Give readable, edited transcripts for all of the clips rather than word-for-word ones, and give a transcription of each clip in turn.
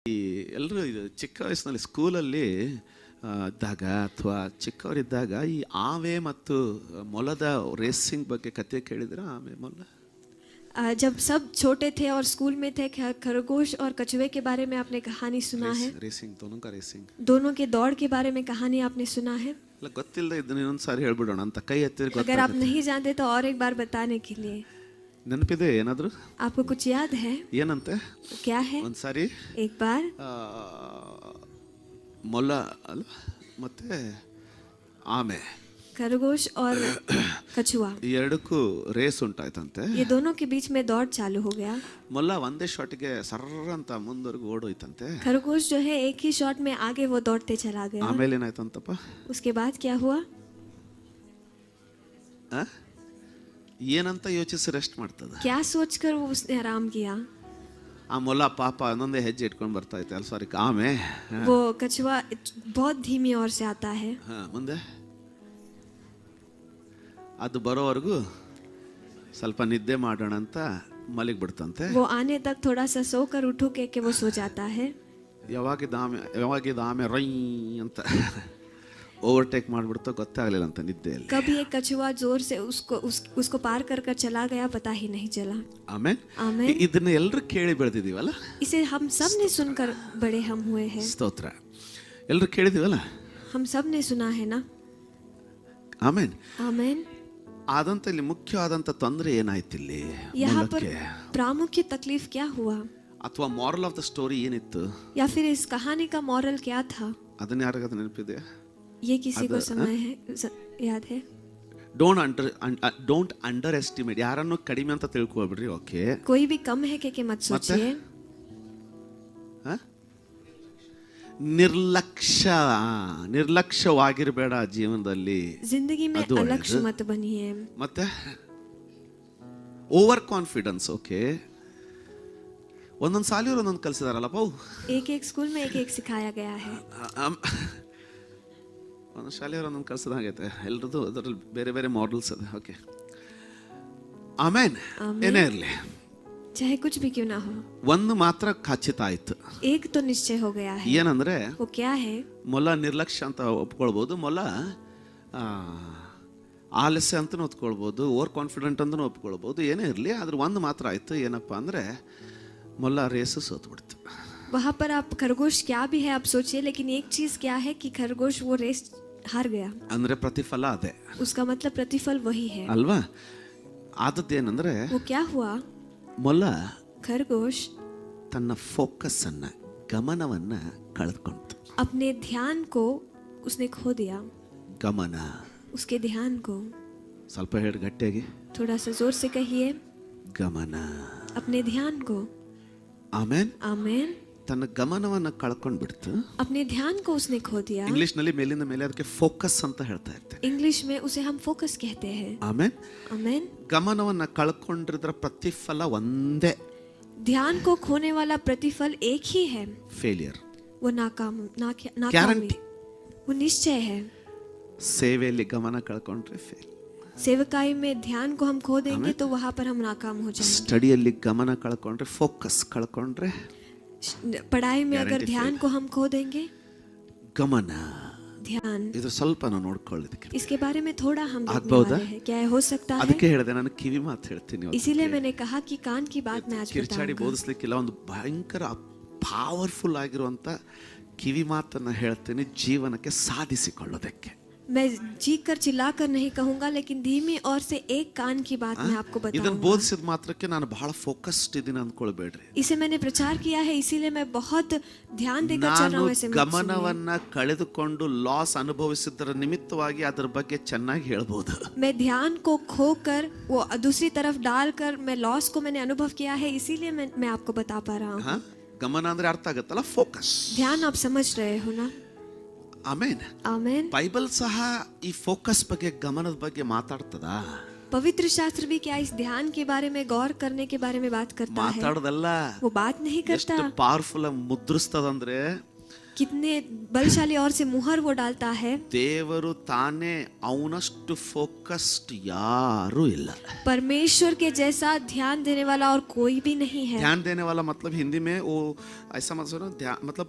ಈ ಎಲ್ಲರೂ ಇದು ಚಿಕ್ಕ ವಯಸ್ಸಿನಲ್ಲಿ ಸ್ಕೂಲಲ್ಲಿ ಇದ್ದಾಗ ಅಥವಾ ಚಿಕ್ಕವರಿದ್ದಾಗ ಈ ಆವೆ ಮತ್ತು ಮೊಲದ ರೇಸಿಂಗ್ ಬಗ್ಗೆ ಕತೆ ಕೇಳಿದ್ರೆ ಆವೆ ಮೊಲ जब सब छोटे थे और स्कूल में थे, खरगोश और कछुए के बारे में आपने कहानी सुना है। रेसिंग दोनों का रेसिंग दोनों के दौड़ के बारे में कहानी आपने सुना है। ಗೊತ್ತಿಲ್ಲದೆ ಇದನ್ನ ಇನ್ನೊಂದು ಸಾರಿ ಹೇಳ್ಬಿಡೋಣ ಅಂತ ಕೈ ಎತ್ತಿದ್ರೆ अगर आप नहीं जानते तो और एक बार बताने के लिए। ನೆನಪಿದೆ ಏನಾದ್ರು? आपको कुछ याद है? ಏನಂತೆ? क्या है? ಒಂದು ಸಾರಿ एक बार ಮೊಲ ಅಲ್ಲ ಮತ್ತೆ ಆಮೆ खरगोश और कछुआ ಈ ಎರಡಕ್ಕೂ ರೇಸ್ ಉಂಟಾಯ್ತಂತೆ. ये दोनों के बीच में दौड़ चालू हो गया। ಮೊಲ ಒಂದೇ ಶಾಟ್ಗೆ ಸರ್ರ ಅಂತ ಮುಂದವರೆಗೂ ಓಡೋಯ್ತಂತೆ. खरगोश जो है एक ही शॉट में आगे वो दौड़ते चला गया। ಆಮೇಲೆ ಏನಾಯ್ತಂತಪ್ಪ? उसके बाद क्या हुआ? ಏನಂತ ಯೋಚಿಸಿ ರೆಸ್ಟ್ ಮಾಡ್ತದ? क्या सोचकर वो उसने आराम किया? ಆ ಮೊಲ ಪಾಪ ಒಂದೊಂದೇ ಹೆಜ್ಜೆ ಇಟ್ಕೊಂಡು ಬರ್ತಾ ಇತ್ತು. ಅಲ್ಲ ಸಾರಿ ಆಮೆ वो कछुआ बहुत धीमी ओर से आता है। ಮುಂದೆ ಅದು ಬರೋವರೆಗೂ ಸ್ವಲ್ಪ ನಿದ್ದೆ ಮಾಡೋಣ ಅಂತ ಮಲಗಿ ಬಿಡ್ತಂತೆ. वो आने तक थोड़ा सा सोकर उठो के वो सो जाता है। ಯಾವಾಗಿದ್ದ ಆಮೆ ರೈ ಅಂತ ಓವರ್ಟೇಕ್ ಮಾಡಿಬಿಡ್ತೋ ಗೊತ್ತಾಗಲಿಲ್ಲ ಅಂತ ನಿದ್ದೆಯಲ್ಲಿ. कभी एक कछुआ जोर से उसको पार कर चला गया, पता ही नहीं चला। ಆಮೇನ್. ಇದನ್ನ ಎಲ್ಲರೂ ಕೇಳಿ ಬೆಳೆದಿದ್ದೀವಲ್ಲ. इसे हम सब ने सुनकर बड़े हम हुए हैं। ಸ್ತೋತ್ರ. ಎಲ್ಲರೂ ಕೇಳಿದೀವಲ್ಲ. हम सब ने सुना है ना। ಆಮೇನ್. ಆಮೇನ್. ಆದಂತ ಇಲ್ಲಿ ಮುಖ್ಯವಾದಂತ ತೊಂದರೆ ಏನಾಯ್ತು ಇಲ್ಲಿ? यहाँ पर प्रामुख्य तकलीफ क्या हुआ? ಅಥವಾ ಮಾರಲ್ ಆಫ್ ದ ಸ್ಟೋರಿ ಏನಿತ್ತು? या फिर इस कहानी का मॉरल क्या था? ಅದನ್ನ ಯಾರಿಗಾದ್ರೂ ನೆನಪಿದೆ? ये किसी को समय है याद है? Don't under estimate. ಯಾರನ್ನು ಕಡಿಮೆ ಅಂತ ತಿಳ್ಕೊಬೇಡ್ರಿ. ಓಕೆ, कोई भी कम है के मत सोचिए। ನಿರ್ಲಕ್ಷ್ಯವಾಗಿರಬೇಡ ಜೀವನದಲ್ಲಿ. जिंदगी में अलक्ष्य मत बनिए। ಮತ್ತೆ ಓವರ್ ಕಾನ್ಫಿಡೆನ್ಸ್. ಓಕೆ, ಒಂದೊಂದು ಸಾಲಿ ಒಂದೊಂದು ಕಲಿಸಿದಾರಲ್ಲಪ್ಪ. एक एक स्कूल में एक सिखाया गया है। ಒಂದೊಂದು ಶಾಲೆಯವರು ಒಂದೊಂದು ಕಲಿಸಿದಾಗೈತೆ. ಎಲ್ರದ್ದು ಅದರಲ್ಲಿ ಬೇರೆ ಬೇರೆ ಮಾಡೆಲ್ಸ್ ಅದ. ಓಕೆ, ಆಮೇನ್. ಏನೇ ಇರಲಿ, चाहे कुछ भी क्यों ना हो, ಒಂದು ಮಾತ್ರ ಖಚಿತ ಆಯ್ತು. एक तो निश्चय हो गया है। ಏನಂದ್ರೆ वो क्या है? ಮೊಲ ನಿರ್ಲಕ್ಷ್ಯ ಅಂತ ಒಪ್ಕೊಳ್ಬಹುದು, ಮೊಲ ಆಲಸ್ಯ ಅಂತನೂ ಒಪ್ಕೊಳ್ಬಹುದು, ಓವರ್ ಕಾನ್ಫಿಡೆಂಟ್ ಅಂತನೂ ಒಪ್ಕೊಳ್ಬಹುದು. ಏನೇ ಇರಲಿ, ಆದ್ರೆ ಒಂದು ಮಾತ್ರ ಆಯ್ತು. ಏನಪ್ಪಾ ಅಂದ್ರೆ ಮೊಲ ರೇಸು ಸೋತ್ಬಿಡ್ತು. वहाँ पर आप खरगोश क्या भी है आप सोचिए, लेकिन एक चीज क्या है कि खरगोश वो रेस हार गया। ಅಂದ್ರೆ ಪ್ರತಿಫಲ ಅದೇ. उसका मतलब प्रतिफल वही है ಅಲ್ವಾ? ಆದದ್ದೇನಂದ್ರೆ वो क्या हुआ? ಮೊಲ खरगोश ತನ್ನ ಫೋಕಸ್ ಅನ್ನ, ಗಮನವನ್ನ ಕಳೆದುಕೊಂಡಿತು. अपने ध्यान को उसने खो दिया। ಗಮನ. उसके ध्यान को ಸ್ವಲ್ಪ ಹೇಳಿ ಗಟ್ಟಿಯಾಗಿ. थोड़ा सा जोर से कहिए। ಗಮನ. अपने ध्यान को। ಆಮೇನ್. आमेन। ತನ್ನ ಗಮನವನ್ನ ಕಳ್ಕೊಂಡು ಬಿಡ್ತು. अपने ध्यान को उसने खो दिया। ಇಂಗ್ಲಿಷ್ ನಲ್ಲಿ ಮೇಲಿಂದ ಮೇಲೆ ಅದಕ್ಕೆ ಫೋಕಸ್ ಅಂತ ಹೇಳ್ತಾ ಇರ್ತಾರೆ. इंग्लिश में उसे हम फोकस कहते हैं। ಆಮೇನ್. आमेन। ಗಮನವನ್ನ ಕಳ್ಕೊಂಡಿದ್ರ ಪ್ರತಿಫಲ ಒಂದೇ. ध्यान को खोने वाला प्रतिफल एक ही है, ಫೇಲಿಯರ್. वो नाकामी। वो निश्चय है। ಸೇವೆಯಲ್ಲಿ ಗಮನ ಕಳ್ಕೊಂಡ್ರೆ ಫೇಲ್. सेवकाई में ध्यान को हम खो देंगे तो वहाँ पर हम नाकाम हो जाएंगे। ಸ್ಟಡಿಯಲ್ಲಿ ಗಮನ ಕಳ್ಕೊಂಡ್ರೆ, ಫೋಕಸ್ ಕಳ್ಕೊಂಡ್ರೆ, पढ़ाई में अगर ध्यान को हम खो देंगे, ಗಮನ, ध्यान, ಇದು ಸ್ವಲ್ಪ ನಾವು ನೋಡ್ಕೊಳ್ಳೋದಕ್ಕೆ. इसके बारे में थोड़ा हम देखने वाले हैं। क्या हो सकता है? ಅದಕ್ಕೆ ಹೇಳಿದೆ ನಾನು ಕಿವಿ ಮಾತು ಹೇಳ್ತೀನಿ. इसीलिए मैंने कहा कि कान की बात मैं आज ಕಿರ್ಚಾಡಿ ಬೋಧಿಸ್ಲಿಕ್ಕಿಲ್ಲ. ಒಂದು ಭಯಂಕರ ಪವರ್ಫುಲ್ ಆಗಿರುವಂತ ಕಿವಿ ಮಾತನ್ನ ಹೇಳ್ತೀನಿ ಜೀವನಕ್ಕೆ ಸಾಧಿಸಿಕೊಳ್ಳೋದಕ್ಕೆ. मैं चीख कर चिल्ला कर नहीं कहूंगा, लेकिन धीमी और से एक कान की बात मैं आपको ಇದನ್ನ बताऊंगा। ಬೋಧಿಸಿದ ಮಾತ್ರಕ್ಕೆ ನಾನು ಬಹಳ ಫೋಕಸ್ಡ್ ಇದ್ದೀನಿ ಅಂದ್ಕೊಳ್ಬೇಡ್ರಿ. इसे मैंने प्रचार किया है, इसीलिए मैं बहुत ध्यान देकर चल रहा हूँ। ऐसे ಗಮನವನ್ನ ಕಳೆದುಕೊಂಡು ಲಾಸ್ ಅನುಭವಿಸಿದ್ದರ ನಿಮಿತ್ತವಾಗಿ ಅದರ ಬಗ್ಗೆ ಚೆನ್ನಾಗಿ ಹೇಳ್ಬೋದು. मैं ध्यान को खोकर वो दूसरी तरफ डालकर मैं लॉस को मैंने अनुभव किया है, इसीलिए मैं आपको बता पा रहा हूँ। ಗಮನ ಅಂದ್ರೆ ಅರ್ಥ ಆಗತ್ತಲ್ಲ, ಫೋಕಸ್. ध्यान आप समझ रहे हो ना? ಆಮೇನ್. आमेन। ಬೈಬಲ್ ಸಹ ಈ ಫೋಕಸ್ ಬಗ್ಗೆ, ಗಮನದ ಬಗ್ಗೆ ಮಾತಾಡ್ತದ. पवित्र शास्त्र भी क्या इस ध्यान के बारे में, गौर करने के बारे में बात करता है? ಮಾತಾಡೋದಲ್ಲ, वो बात नहीं करता। ಎಷ್ಟು ಪವರ್ಫುಲ್ ಮುದ್ರಿಸ್ತದಂದ್ರೆ कितने बलशाली और से मुहर वो डालता है। ದೇವರು ತಾನೇ ಅವನಷ್ಟು ಫೋಕಸ್ಡ್ ಯಾರೂ ಇಲ್ಲ। परमेश्वर के जैसा ध्यान देने वाला और कोई भी नहीं है। ध्यान देने वाला मतलब हिंदी में वो ऐसा मतलब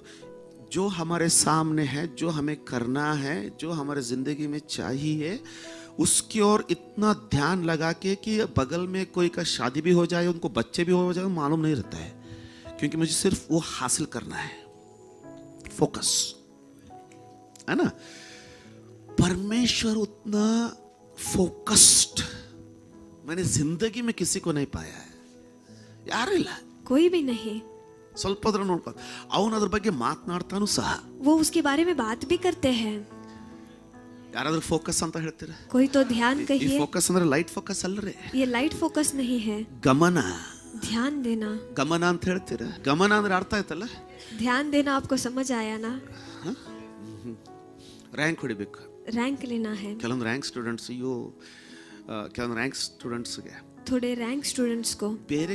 जो हमारे सामने है, जो हमें करना है, जो हमारे जिंदगी में चाहिए, उसकी ओर इतना ध्यान लगा के कि बगल में कोई का शादी भी हो जाए, उनको बच्चे भी हो जाए, मालूम नहीं रहता है, क्योंकि मुझे सिर्फ वो हासिल करना है। फोकस है ना। परमेश्वर उतना फोकस्ड मैंने जिंदगी में किसी को नहीं पाया है, ಯಾರು ಇಲ್ಲ, कोई भी नहीं। ಸ್ವಲ್ಪ ಆದ್ರೂ ನೋಡ್ಕೊ, ಅವನು ಅದ್ರ ಬಗ್ಗೆ ಮಾತನಾಡ್ತಾನೂ ಸಹ। वो उसके बारे में बात भी करते हैं। ಯಾರಾದ್ರೂ ಫೋಕಸ್ ಅಂತ ಹೇಳ್ತೀರಾ? कोई तो ध्यान ಈ कहिए। ಫೋಕಸ್ ಅಂದ್ರೆ ಲೈಟ್ ಫೋಕಸ್ ಅಲ್ಲರಿ, ये लाइट फोकस नहीं है, ಗಮನ। ध्यान देना। ಗಮನ ಅಂತ ಹೇಳ್ತೀರಾ? ಗಮನ ಅಂದ್ರೆ ಅರ್ಥ ಆಯ್ತಲ್ಲ? ध्यान देना आपको समझ आया ना? ರ್ಯಾಂಕ್ ಹೊಡಿಬೇಕು, रैंक लेना है। ಕೆಲವೊಂದು ರ್ಯಾಂಕ್ ಸ್ಟೂಡೆಂಟ್ಸ್ ಕೆಲವೊಂದು ರ್ಯಾಂಕ್ ಸ್ಟೂಡೆಂಟ್ಸ್ಗೆ थोड़े रैंक स्टूडेंट्स को ಬೇರೆ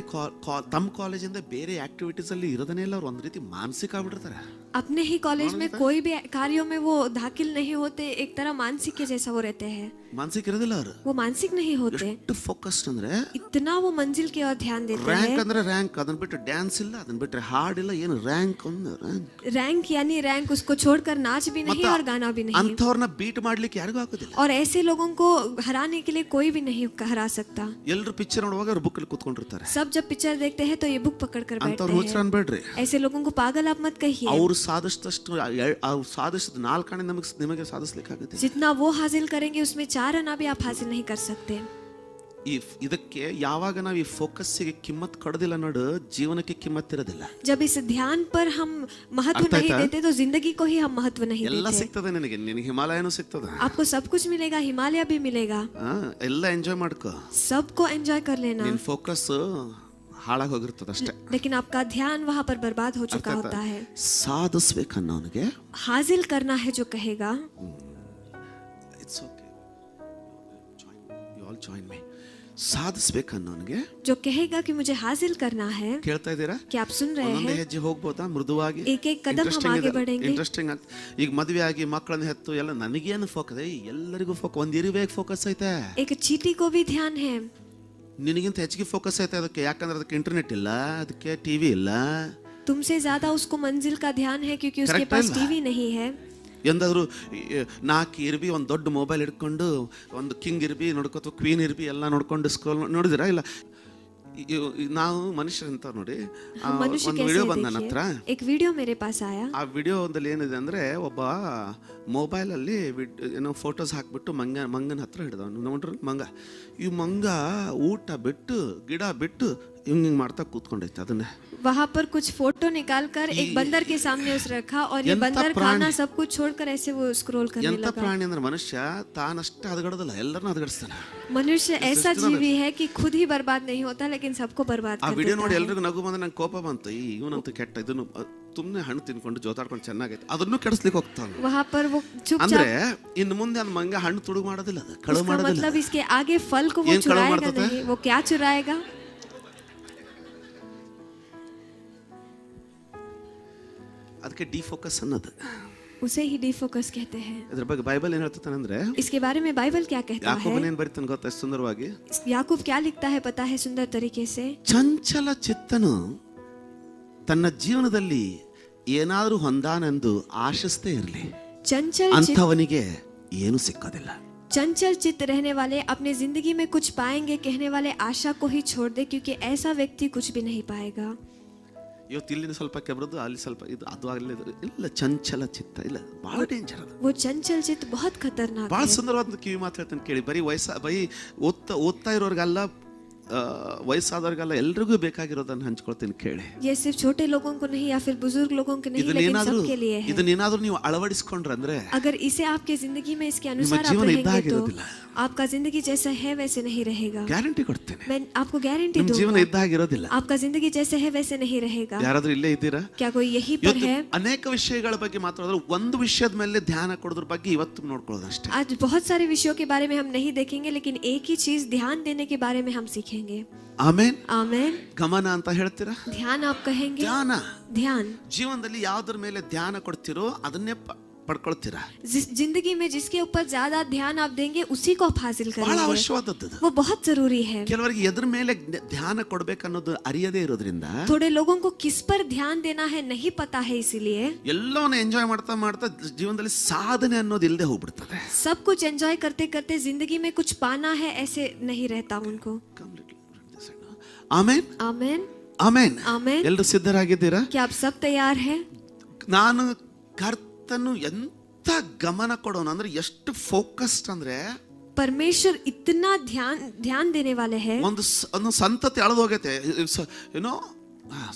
ತಮ್ಮ ಕಾಲೇಜಿಂದ ಬೇರೆ ಆಕ್ಟಿವಿಟೀಸ್ ಅಲ್ಲಿ ಇರೋದನ್ನೇ ಇಲ್ಲ, ಅವ್ರು ಒಂದ್ ರೀತಿ ಮಾನಸಿಕ ಆಗ್ಬಿಡ್ತಾರೆ। अपने ही कॉलेज में कोई भी कार्यों में वो दाखिल नहीं होते, एक तरह मानसिक के जैसा वो रहते हैं। ಮಾನಸಿಕ ಇರೋದಿಲ್ಲ ಅವರು, वो मानसिक नहीं होते। ಎಷ್ಟು ಫೋಕಸ್ಡ್ ಅಂದ್ರೆ इतना वो मंजिल की ओर ध्यान देते ರ್ಯಾಂಕ್ हैं। ಅಂದ್ರೆ ರ್ಯಾಂಕ್, ಅದನ್ನ ಬಿಟ್ಟು ಡ್ಯಾನ್ಸ್ ಇಲ್ಲ, ಅದನ್ನ ಬಿಟ್ಟರೆ ಹಾಡ್ ಇಲ್ಲ, ಏನು ರ್ಯಾಂಕ್ ಅಂದ್ರೆ ರ್ಯಾಂಕ್। रैंक यानी रैंक, उसको छोड़कर नाच भी नहीं और गाना भी नहीं। ಅಂಥವ್ರನ್ನ ಬೀಟ್ ಮಾಡ್ಲಿಕ್ಕೆ ಯಾರಿಗೂ ಆಗೋದಿಲ್ಲ। और ऐसे लोगों को हराने के लिए कोई भी नहीं हरा सकता। ಎಲ್ಲರೂ ಪಿಕ್ಚರ್ ನೋಡುವಾಗ ಅವ್ರು ಬುಕ್ ಅಲ್ಲಿ ಕೂತ್ಕೊಂಡಿರ್ತಾರೆ। सब जब पिक्चर देखते हैं तो ये बुक पकड़ कर बैठते ಅಂಥವ್ರು ಹುಚ್ಚರು हैं। ಅನ್ಬೇಡ್ರಿ, ऐसे लोगों को पागल आप मत कहिए। ಅವ್ರು ಸಾಧಿಸಿದಷ್ಟು ಅವ್ರು ಸಾಧಿಸಿದ 4 ಆಣೆ ನಿಮಗೆ ಸಾಧಿಸ್ಲಿಕ್ಕೆ ಆಗುತ್ತೆ। जितना वो हासिल करेंगे उसमें 4 आना भी आप हासिल नहीं कर सकते। ಇದಕ್ಕೆ ಯಾವಾಗ ನಾವು ಈ ಫೋಕಸ್ಸಿಗೆ ಕಿಮ್ಮತ್ ಕೊಡೋದಿಲ್ಲ ನೋಡು, ಜೀವನಕ್ಕೆ ಕಿಮ್ಮತ್ ಇರೋದಿಲ್ಲ। जब इस ध्यान पर हम महत्व नहीं देते तो जिंदगी को ही हम महत्व नहीं ಎಲ್ಲ देते। ಸಿಗ್ತದೆ ನಿನಗೆ ಹಿಮಾಲಯನೂ ಸಿಗ್ತದೆ, आपको सब कुछ मिलेगा, हिमालय भी मिलेगा, ಎಲ್ಲ ಎಂಜಾಯ್ ಮಾಡ್ಕೋ, सबको एंजॉय कर लेना। ನಿನ್ ಫೋಕಸ್ ಹಾಳಾಗಿ ಹೋಗಿರ್ತದೆ ಅಷ್ಟೇ। लेकिन आपका ध्यान वहां पर बर्बाद हो चुका होता है। ಸಾಧಿಸ್ಬೇಕನ್ನೋನಿಗೆ हासिल करना है जो कहेगा, it's okay, you all join me. ಸಾಧಿಸ್ಬೇಕನ್ನೋನಿಗೆ जो कहेगा कि मुझे हासिल करना है। ಕೇಳ್ತಾ ಇದ್ದೀರಾ? क्या आप सुन रहे ಒಂದೊಂದೇ हैं? ಹೆಜ್ಜೆ ಹೋಗ್ಬೋದಾ ಮೃದುವಾಗಿ? एक एक कदम हम आगे बढ़ेंगे। ಇಂಟ್ರೆಸ್ಟಿಂಗ್ ಈಗ ಮದುವೆ ಆಗಿ ಮಕ್ಕಳನ್ನ ಹೆತ್ತು ಎಲ್ಲ ನನಗೇನು ಫೋಕಸ್, ಎಲ್ಲರಿಗೂ ಫೋಕಸ್, ಒಂದ್ ಇರುವೆ ಫೋಕಸ್ ಐತೆ, एक चींटी को भी ध्यान है। ನಿನಗಿಂತ ಹೆಚ್ಚಿಗೆ ಫೋಕಸ್ ಐತೆ ಅದಕ್ಕೆ, ಯಾಕಂದ್ರೆ ಅದಕ್ಕೆ ಇಂಟರ್ನೆಟ್ ಇಲ್ಲ, ಅದಕ್ಕೆ ಟಿವಿ ಇಲ್ಲ। तुमसे ज्यादा उसको मंजिल का ध्यान है क्योंकि उसके Correct पास ಅಲ್ವಾ? टीवी नहीं है। ಎಂದಾದ್ರು 4 ಇರ್ಬಿ ಒಂದು ದೊಡ್ಡ ಮೊಬೈಲ್ ಹಿಡ್ಕೊಂಡು ಒಂದು ಕಿಂಗ್ ಇರ್ಬಿ ನೋಡ್ಕೋತ ಕ್ವೀನ್ ಇರ್ಬಿ ಎಲ್ಲ ನೋಡ್ಕೊಂಡು ಸ್ಕ್ರೋಲ್ ನೋಡಿದಿರಾ? ಇಲ್ಲ, ನಾವು ಮನುಷ್ಯರಂತ ನೋಡಿ, मनुष्य ಒಂದು ವಿಡಿಯೋ कैसे ಬಂದ ನನ್ನ ಹತ್ರ। देखिए, एक वीडियो मेरे पास आया। ಆ ವಿಡಿಯೋದಲ್ಲಿ ಏನಿದೆ ಅಂದ್ರೆ, ಒಬ್ಬ ಮೊಬೈಲ್ ಅಲ್ಲಿ ಏನೋ ಫೋಟೋಸ್ ಹಾಕ್ಬಿಟ್ಟು ಮಂಗನ ಹತ್ರ ಹಿಡಿದವನು ನೋಡ್ರಿ, ಮಂಗ ಈ ಮಂಗ ಊಟ ಬಿಟ್ಟು ಗಿಡ ಬಿಟ್ಟು ಹಿಂಗ್ ಮಾಡ್ತಾ ಕೂತ್ಕೊಂಡೈತೆ ಅದನ್ನೇ। वहाँ पर कुछ फोटो निकालकर एक बंदर के सामने उस रखा और ये ಎಂತ बंदर ಪ್ರಾಣಿ? खाना सब कुछ छोड़कर ऐसे वो स्क्रॉल करने ಎಂತ लगा। ಪ್ರಾಣಿ ಅಂದ್ರೆ ಮನುಷ್ಯ ತಾನಷ್ಟೇ ಹದಗಡೋದಿಲ್ಲ, ಎಲ್ಲರನ್ನೂ ಹದಗಡಿಸ್ತಾನೆ। मनुष्य ऐसा सृष्टि जीवी है कि खुद ही बर्बाद नहीं होता लेकिन सबको बर्बाद ಆ कर ವಿಡಿಯೋ देता ನೋಡಿ है। ಎಲ್ರಿಗೂ ನಗು ಬಂದ್ರೆ ನಂಗೆ ಕೋಪ ಬಂತು, ಇವನಂತೂ ಕೆಟ್ಟ, ಇದನ್ನು ತುಮ್ನೆ ಹಣ್ಣು ತಿನ್ಕೊಂಡು ಜೋತಾಡ್ಕೊಂಡು ಚೆನ್ನಾಗೈತೆ, ಅದನ್ನು ಕೆಡಿಸ್ಲಿಕ್ಕೆ ಹೋಗ್ತಾನೆ। वहाँ पर वो ಅಂದ್ರೆ चुपचाप, ಇನ್ನು ಮುಂದೆ ಅದು ಮಂಗ ಹಣ್ಣು ತುಡುಗು ಮಾಡೋದಿಲ್ಲ, ಅದು ಕಳು उसका ಮಾಡೋದಿಲ್ಲ। मतलब इसके आगे फल को वो ಏನ್ ಕಳು चुराएगा ಮಾಡ್ತದೆ? नहीं। वो क्या चुराएगा? ಅದಕ್ಕೆ ಡಿಫೋಕಸ್ ಅನ್ನೋದು, उसे ही डिफोकस कहते हैं। ಇದ್ರ ಬಗ್ಗೆ ಬೈಬಲ್ ಏನ್ ಹೇಳ್ತಾನೆ ಅಂದ್ರೆ, इसके बारे में बाइबल क्या कहता ಯಾಕೋಬನ್ है? ಏನ್ ಬರೀತಾನೆ ಗೊತ್ತಾ ಎಷ್ಟು ಸುಂದರವಾಗಿ? याकूब क्या लिखता है पता है सुंदर तरीके से? ಚಂಚಲ ಚಿತ್ತನು ತನ್ನ ಜೀವನದಲ್ಲಿ ಏನಾದರೂ ಹೊಂದಾನೆಂದು ಆಶಿಸ್ತೇ ಇರಲಿ, ಅಂಥವನಿಗೆ ಏನು ಸಿಕ್ಕೋದಿಲ್ಲ। चंचल चित्त रहने वाले अपने जिंदगी में कुछ पाएंगे कहने वाले आशा को ही छोड़ दे, क्योंकि ऐसा व्यक्ति कुछ भी नहीं पाएगा। ಇವತ್ತು ಇಲ್ಲಿನ ಸ್ವಲ್ಪ ಕೆಬ್ರದ್ದು, ಅಲ್ಲಿ ಸ್ವಲ್ಪ ಇದು, ಅದು ಆಗಲಿ, ಇಲ್ಲ ಚಂಚಲ ಚಿತ್ತ ಇಲ್ಲ, ಬಹಳ ಡೇಂಜರ್ ಅದು। वो चंचल चित्त बहुत खतरनाक ಬಹಳ है। ಸುಂದರವಾದ ಕಿವಿ ಮಾತು ಹೇಳ್ತಾನೆ ಕೇಳಿ, ಬರೀ ಓದ್ತಾ ಇರೋರ್ಗಲ್ಲ, ವಯಸ್ಸಾದವ್ರಿಗೆಲ್ಲ ಎಲ್ರಿಗೂ ಬೇಕಾಗಿರೋದನ್ನ ಹಂಚ್ಕೊಳ್ತೀನಿ ಕೇಳಿ। ये सिर्फ छोटे लोगों को नहीं या फिर बुजुर्ग लोगों को नहीं लेकिन सबके लिए है। ಇದನ್ನೇನಾದ್ರೂ ನೀವು ಅಳವಡಿಸ್ಕೊಂಡ್ರೆ ಅಂದ್ರೆ अगर इसे आपके जिंदगी में इसके ನಿಮ್ಮ अनुसार आप ಜೀವನ रहेंगे तो ಇದ್ದಾಗಿರೋದಿಲ್ಲ। आपका जिंदगी जैसा है वैसे नहीं रहेगा। ಗ್ಯಾರಂಟಿ ಕೊಡ್ತೇನೆ, मैं आपको गारंटी ನಿಮ್ ಜೀವನ दूंगा, ಇದ್ದ ಹಾಗಿರೋದಿಲ್ಲ. आपका जिंदगी जैसे है वैसे नहीं रहेगा। ಯಾರಾದ್ರೂ ಇಲ್ಲೇ ಇದ್ದೀರಾ? क्या कोई यही पर ಇವತ್ತು है? ಅನೇಕ ವಿಷಯಗಳ ಬಗ್ಗೆ ಮಾತಾಡಿದ್ರೆ ಒಂದು ವಿಷಯದ ಮೇಲೆ ಧ್ಯಾನ ಕೊಡೋದ್ರ ಬಗ್ಗೆ ಇವತ್ತು ನೋಡ್ಕೊಳ್ಳೋದು ಅಷ್ಟೇ. आज बहुत सारे विषयों के बारे में हम नहीं देखेंगे, लेकिन एक ही चीज ध्यान देने के बारे में हम सीखेंगे। ಆಮೇನ್. आमेन। ಗಮನ ಅಂತ ಹೇಳ್ತೀರಾ? ध्यान आप कहेंगे? ಧ್ಯಾನ. ध्यान। ಜೀವನದಲ್ಲಿ ಯಾವ್ದ್ರ ಮೇಲೆ ಧ್ಯಾನ ಕೊಡ್ತಿರೋ ಅದನ್ನೇ ಪಡ್ಕೊಳ್ತೀರಾ. जिंदगी में जिसके ऊपर ज्यादा ध्यान आप देंगे उसी को आप हासिल ಬಹಳ करेंगे। ಅವಶ್ಯವಾದದ್ದು. वो बहुत जरूरी है। ಕೆಲವರಿಗೆ ಎದ್ರ ಮೇಲೆ ಧ್ಯಾನ ಕೊಡ್ಬೇಕನ್ನೋದು ಅರಿಯದೇ ಇರೋದ್ರಿಂದ थोड़े लोगों को किस पर ध्यान देना है नहीं पता है, इसीलिए ಎಲ್ಲವನ್ನ ಎಂಜಾಯ್ ಮಾಡ್ತಾ ಮಾಡ್ತಾ ಜೀವನದಲ್ಲಿ ಸಾಧನೆ ಅನ್ನೋದು ಇಲ್ಲದೆ ಹೋಗ್ಬಿಡ್ತದೆ. सब कुछ एंजॉय करते करते जिंदगी में कुछ पाना है ऐसे नहीं रहता उनको। ಆಮೇನ್. आमेन। ಆಮೇನ್. आमेन। ಎಲ್ಲರೂ ಸಿದ್ಧರಾಗಿದ್ದೀರಾ? क्या आप सब तैयार हैं? ನಾನು ಕರ್ತನು ಎಂತ ಗಮನ ಕೊಡೋನು ಅಂದ್ರೆ ಎಷ್ಟು ಫೋಕಸ್ಡ್ ಅಂದ್ರೆ परमेश्वर इतना ध्यान देने वाले हैं। ಒಂದು ಸಂತತಿ ಅಳದು ಹೋಗೈತೆ, ಏನೋ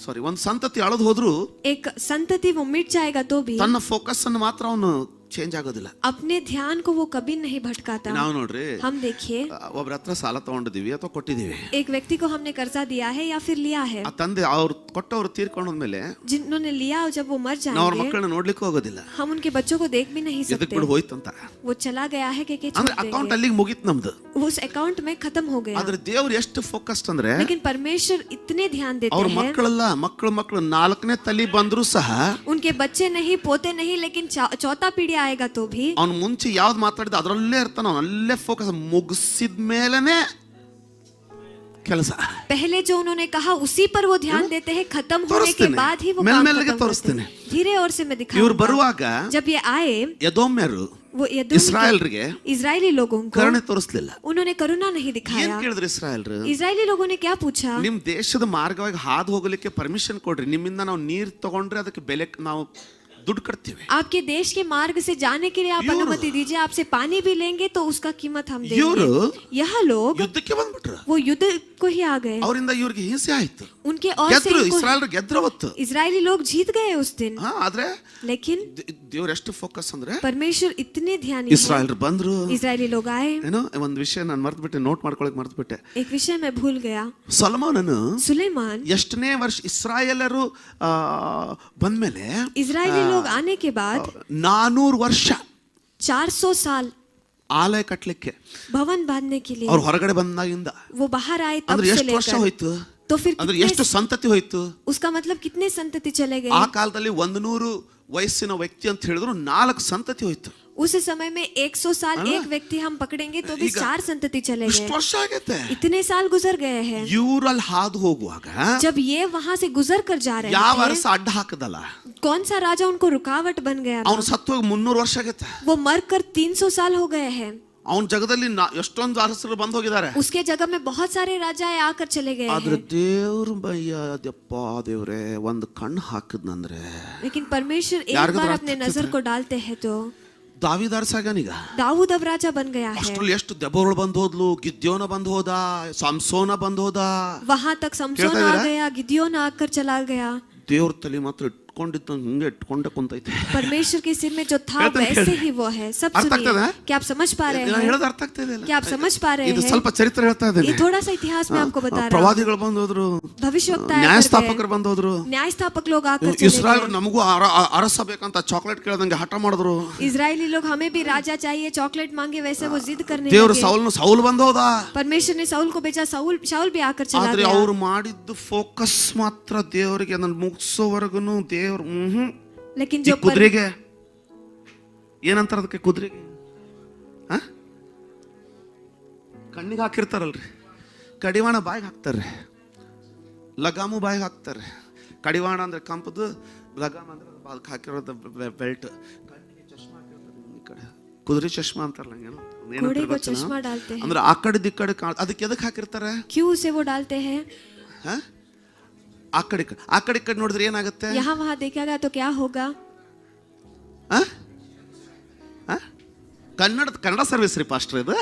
ಸಾರಿ, ಒಂದು ಸಂತತಿ ಅಳದು ಹೋದ್ರು एक संतति वो मिट जाएगा तो भी ತನ್ನ ಫೋಕಸ್ ಅನ್ನು ಮಾತ್ರ ಅವನು ಚೇಂಜ್ ಆಗೋದಿಲ್ಲ. अपने ध्यान को वो कभी नहीं भटकाता। ನಾವು ನೋಡ್ರಿ, हम देखिए, ಒಬ್ಬರ ಹತ್ರ ಸಾಲ ತಗೊಂಡಿದೀವಿ ಅಥವಾ ಕೊಟ್ಟಿದೀವಿ. एक व्यक्ति को हमने कर्जा दिया है या फिर लिया है। ಆ ತಂದೆ ಅವ್ರು ಕೊಟ್ಟವ್ರು ತೀರ್ಕೊಂಡ್ಮೇಲೆ जिन्होंने लिया और जब वो मर ನಾವು ಅವ್ರ जाएंगे ಮಕ್ಕಳನ್ನ ನೋಡ್ಲಿಕ್ಕೆ ಹೋಗೋದಿಲ್ಲ. हम उनके बच्चों को देख भी नहीं ಎದಕ್ सकते। ಬಿಡು ಹೋಯ್ತಂತ. वो चला गया है कि ಅಂದ್ರೆ ಅಕೌಂಟ್ ಅಲ್ಲಿಗೆ ಮುಗೀತು ನಮ್ದು. उस अकाउंट में खत्म हो गया। ಆದ್ರೆ ದೇವ್ರು ಎಷ್ಟು ಫೋಕಸ್ಡ್ ಅಂದ್ರೆ लेकिन परमेश्वर इतने ध्यान देते ಅವ್ರ हैं, ಮಕ್ಕಳೆಲ್ಲ ಮಕ್ಕಳು 4ನೇ ತಲೆ ಬಂದ್ರು ಸಹ उनके बच्चे नहीं, पोते नहीं, लेकिन चौथा पीढ़ी आएगा तो भी ಅವ್ನು ಮುಂಚೆ ಯಾವ್ದು ಮಾತಾಡಿದ ಅದರಲ್ಲೇ ಇರ್ತಾನ, ಅವ್ನು ಅಲ್ಲೇ ಫೋಕಸ್. ಮುಗಿಸಿದ ಮೇಲೆನೆ ಕೆಲಸ. पहले जो उन्होंने कहा उसी पर वो ध्यान देते हैं, खत्म होने के बाद ही वो काम खत्म करते हैं। धीरे और से मैं ಇವ್ರು दिखाऊंगा। ಬರುವಾಗ जब ये आए, ಎದೋಮ್ಯರು वो यदूम ಇಸ್ರಾಯೇಲ್ರಿಗೆ इजरायली लोगों को ಕರುಣೆ ತೋರಿಸ್ಲಿಲ್ಲ. उन्होंने करुणा नहीं ಏನ್ दिखाया। ಕೇಳಿದ್ರು ಇಸ್ರಾಯೇಲ್ರು? इजरायली लोगों ने क्या पूछा? ನಿಮ್ ದೇಶದ ಮಾರ್ಗವಾಗಿ ಹಾದು ಹೋಗಲಿಕ್ಕೆ ಪರ್ಮಿಷನ್ ಕೊಡ್ರಿ, ನಿಮ್ಮಿಂದ ನಾವು ನೀರ್ ತಗೊಂಡ್ರೆ ಅದಕ್ಕೆ ಬೆಲೆ ನಾವು ದುಡ್ಡು ಕಟ್ತೀವಿ. आपके देश के मार्ग से जाने के लिए आप अनुमति दीजिए, आपसे पानी भी लेंगे तो उसका कीमत हम ಇವರು देंगे। यह लोग ಯುದ್ಧಕ್ಕೆ ಬಂದ್ಬಿಟ್ರು. वो युद्ध को ही आ गए। ಅವರಿಂದ ಇವ್ರಿಗೆ ಹಿಂಸೆ ಆಯ್ತು. उनके और से ಗೆದ್ರು, ಇಸ್ರಾಯೇಲ್ರು ಗೆದ್ರು ಅವತ್ತು. इजरायली लोग जीत गए उस दिन। ಆದ್ರೆ लेकिन ದೇವ್ರ ಎಷ್ಟು ಫೋಕಸ್ ಅಂದ್ರೆ परमेश्वर इतने ध्यानी ಇಸ್ರಾಯೇಲ್ರು ಬಂದ್ರು. इजरायली लोग आए। ಏನೋ ಒಂದು ವಿಷಯ ನಾನು ಮರ್ತ್ಬಿಟ್ಟೆ, ನೋಟ್ ಮಾಡ್ಕೊಳಕ್ ಮರ್ತ್ಬಿಟ್ಟೆ. एक विषय मैं भूल गया। ಸೊಲೊಮೋನನು सुलेमान ಎಷ್ಟನೇ ವರ್ಷ ಇಸ್ರಾಯೇಲರು ಬಂದ್ಮೇಲೆ इजरायली लोग आने के बाद 400 ವರ್ಷ 400 साल ಆಲಯ ಕಟ್ಟಲಿಕ್ಕೆ भवन बांधने के लिए ಅವ್ರು ಹೊರಗಡೆ ಬಂದಾಗಿಂದ वो बाहर आए तब ಅಂದ್ರೆ से ಎಷ್ಟು ವರ್ಷ लेकर, ಹೋಯ್ತು? तो फिर ಅಂದ್ರೆ कितने, ಎಷ್ಟು ಸಂತತಿ ಹೋಯ್ತು? उसका मतलब कितने संतति चले ಆ गए? ಕಾಲದಲ್ಲಿ 100 ವಯಸ್ಸಿನ ವ್ಯಕ್ತಿ ಅಂತ ಹೇಳಿದ್ರು 4 ಸಂತತಿ ಹೋಯ್ತು. उस समय में 100 साल एक व्यक्ति हम पकड़ेंगे तो भी 4 संतति चले ಇಷ್ಟು गए। ವರ್ಷ ಆಗೈತೆ. इतने साल गुजर गए हैं। ಇವರಲ್ಲಿ ಹಾದು ಹೋಗುವಾಗ जब ये वहां से गुजर कर जा रहे ಯಾವ थे, ವರ್ಷ ಅಡ್ಡ ಹಾಕದಲ್ಲ, कौन सा राजा उनको रुकावट बन गया था? ಅವನು ಸತ್ತು ಹೋಗಿ 300 ವರ್ಷ ಆಗೈತೆ. वो मरकर 300 साल हो गए हैं। ಅವನ ಜಗದಲ್ಲಿ ಎಷ್ಟೊಂದು ಅರಸರು ಬಂದು ಹೋಗಿದ್ದಾರೆ. उसके जगह में बहुत सारे राजा आकर चले गए ಆದ್ರೆ हैं। ದೇವ್ರು ಅದ್ಯಪ್ಪ ದೇವ್ರೆ ಒಂದು ಕಣ್ಣು ಹಾಕಿದ್ನಂದ್ರೆ लेकिन परमेश्वर एक ಯಾರಿಗಾದ್ರೂ बार ಅರ್ಥ अपने ಆಗ್ತದೆ? नजर को डालते हैं तो ದಾವೀದ ಅರಸಾಗನೀಗ दाऊद अब राजा बन गया है। ಅಷ್ಟ್ರಲ್ಲಿ ಎಷ್ಟು ದೆಬೋರಳು ಬಂದು ಹೋದ್ಲು, ಗಿದ್ಯೋನ ಬಂದು ಹೋದ, ಸಂಸೋನ ಬಂದು ಹೋದ. वहां तक समसोन ಕೇಳ್ತಾ आ ಇದ್ದೀರಾ? गया, गिदियोन आकर चला गया। ದೇವ್ರ ತಲೆ ಮಾತ್ರ ಇಟ್ಕೊಂಡಿತ್ತು, ಹಿಂಗೆ ಇಟ್ಕೊಂಡೆ ಕುಂತೈತೆ. परमेश्वर के सिर में जो था कहते हैं, वैसे ही वो है। सब अर्थ सुनिए, ಆಗ್ತದಾ? क्या आप समझ पा रहे ನಾನು हैं? ಹೇಳೋದು ಅರ್ಥ ಆಗ್ತಾ ಇದೆಯಲ್ಲ? क्या आप समझ पा रहे ಇದು हैं? ಸ್ವಲ್ಪ ಚರಿತ್ರೆ ಹೇಳ್ತಾ ಇದ್ದೇನೆ. ये थोड़ा सा इतिहास में आपको बता रहा हूँ। ಪ್ರವಾದಿಗಳು ಬಂದು ಹೋದ್ರು, भविष्यवक्ता ನ್ಯಾಯಸ್ಥಾಪಕರು ಬಂದು ಹೋದ್ರು. न्यायस्थापक लोग आकर चले ಇಸ್ರಾಯೇಲ್ गए। ನಮಗೂ ಅರಸ ಬೇಕಂತ ಚಾಕ್ಲೇಟ್ ಕೇಳದಂಗೆ ಹಠ ಮಾಡಿದ್ರು. इजरायली लोग हमें भी राजा चाहिए, चॉकलेट मांगे, वैसे वो जिद करने ದೇವ್ರು लगे। ಸೌಲ್ ಬಂದು ಹೋದ. परमेश्वर ने साउल को भेजा, शाऊल भी आकर चला ಆದ್ರೆ गया। ಅವ್ರು ಮಾಡಿದ್ದು ಫೋಕಸ್ ಮಾತ್ರ ದೇವರಿಗೆ, ಅದನ್ನ ಮುಗಿಸೋವರೆಗೂ ದೇವ್ರು लेकिन ಈ जो ಕುದುರೆಗೆ ಏನಂತಾರ ಅದಕ್ಕೆ, ಕುದುರೆಗೆ ಕಣ್ಣಿಗೆ ಹಾಕಿರ್ತಾರಲ್ರಿ, ಕಡಿವಾಣ ಬಾಯಿಗೆ ಹಾಕ್ತಾರ್ರಿ, ಲಗಾಮು ಬಾಯಿಗೆ ಹಾಕ್ತಾರೆ. ಕಡಿವಾಣ ಅಂದ್ರೆ ಕಂಪದು, ಲಗಾಮ ಅಂದ್ರೆ ಅದಕ್ಕೆ ಹಾಕಿರೋದು ಬೆಲ್ಟ್. ಕಣ್ಣಿಗೆ ಚಶ್ಮಾ ಹಾಕಿರ್ತಾರೆ, ಈ ಕಡೆ ಕುದುರೆ ಚಶ್ಮಾ ಅಂತಾರಲ್ಲ, घोड़े को चश्मा डालते हैं। ಅಂದ್ರೆ ಆ ಕಡೆ ಈ ಕಡೆ ಅದಕ್ಕೆ ಎದಕ್ಕೆ ಹಾಕಿರ್ತಾರೆ? क्यों से वो डालते हैं? ಆ ಕಡೆ ಈ ಕಡೆ ನೋಡಿದ್ರೆ ಏನಾಗುತ್ತೆ? यहाँ वहाँ देखेगा तो क्या होगा? ಕನ್ನಡ ಸರ್ವಿಸ್ ರೀ ಪಾಸ್ಟರ್ ಇದು.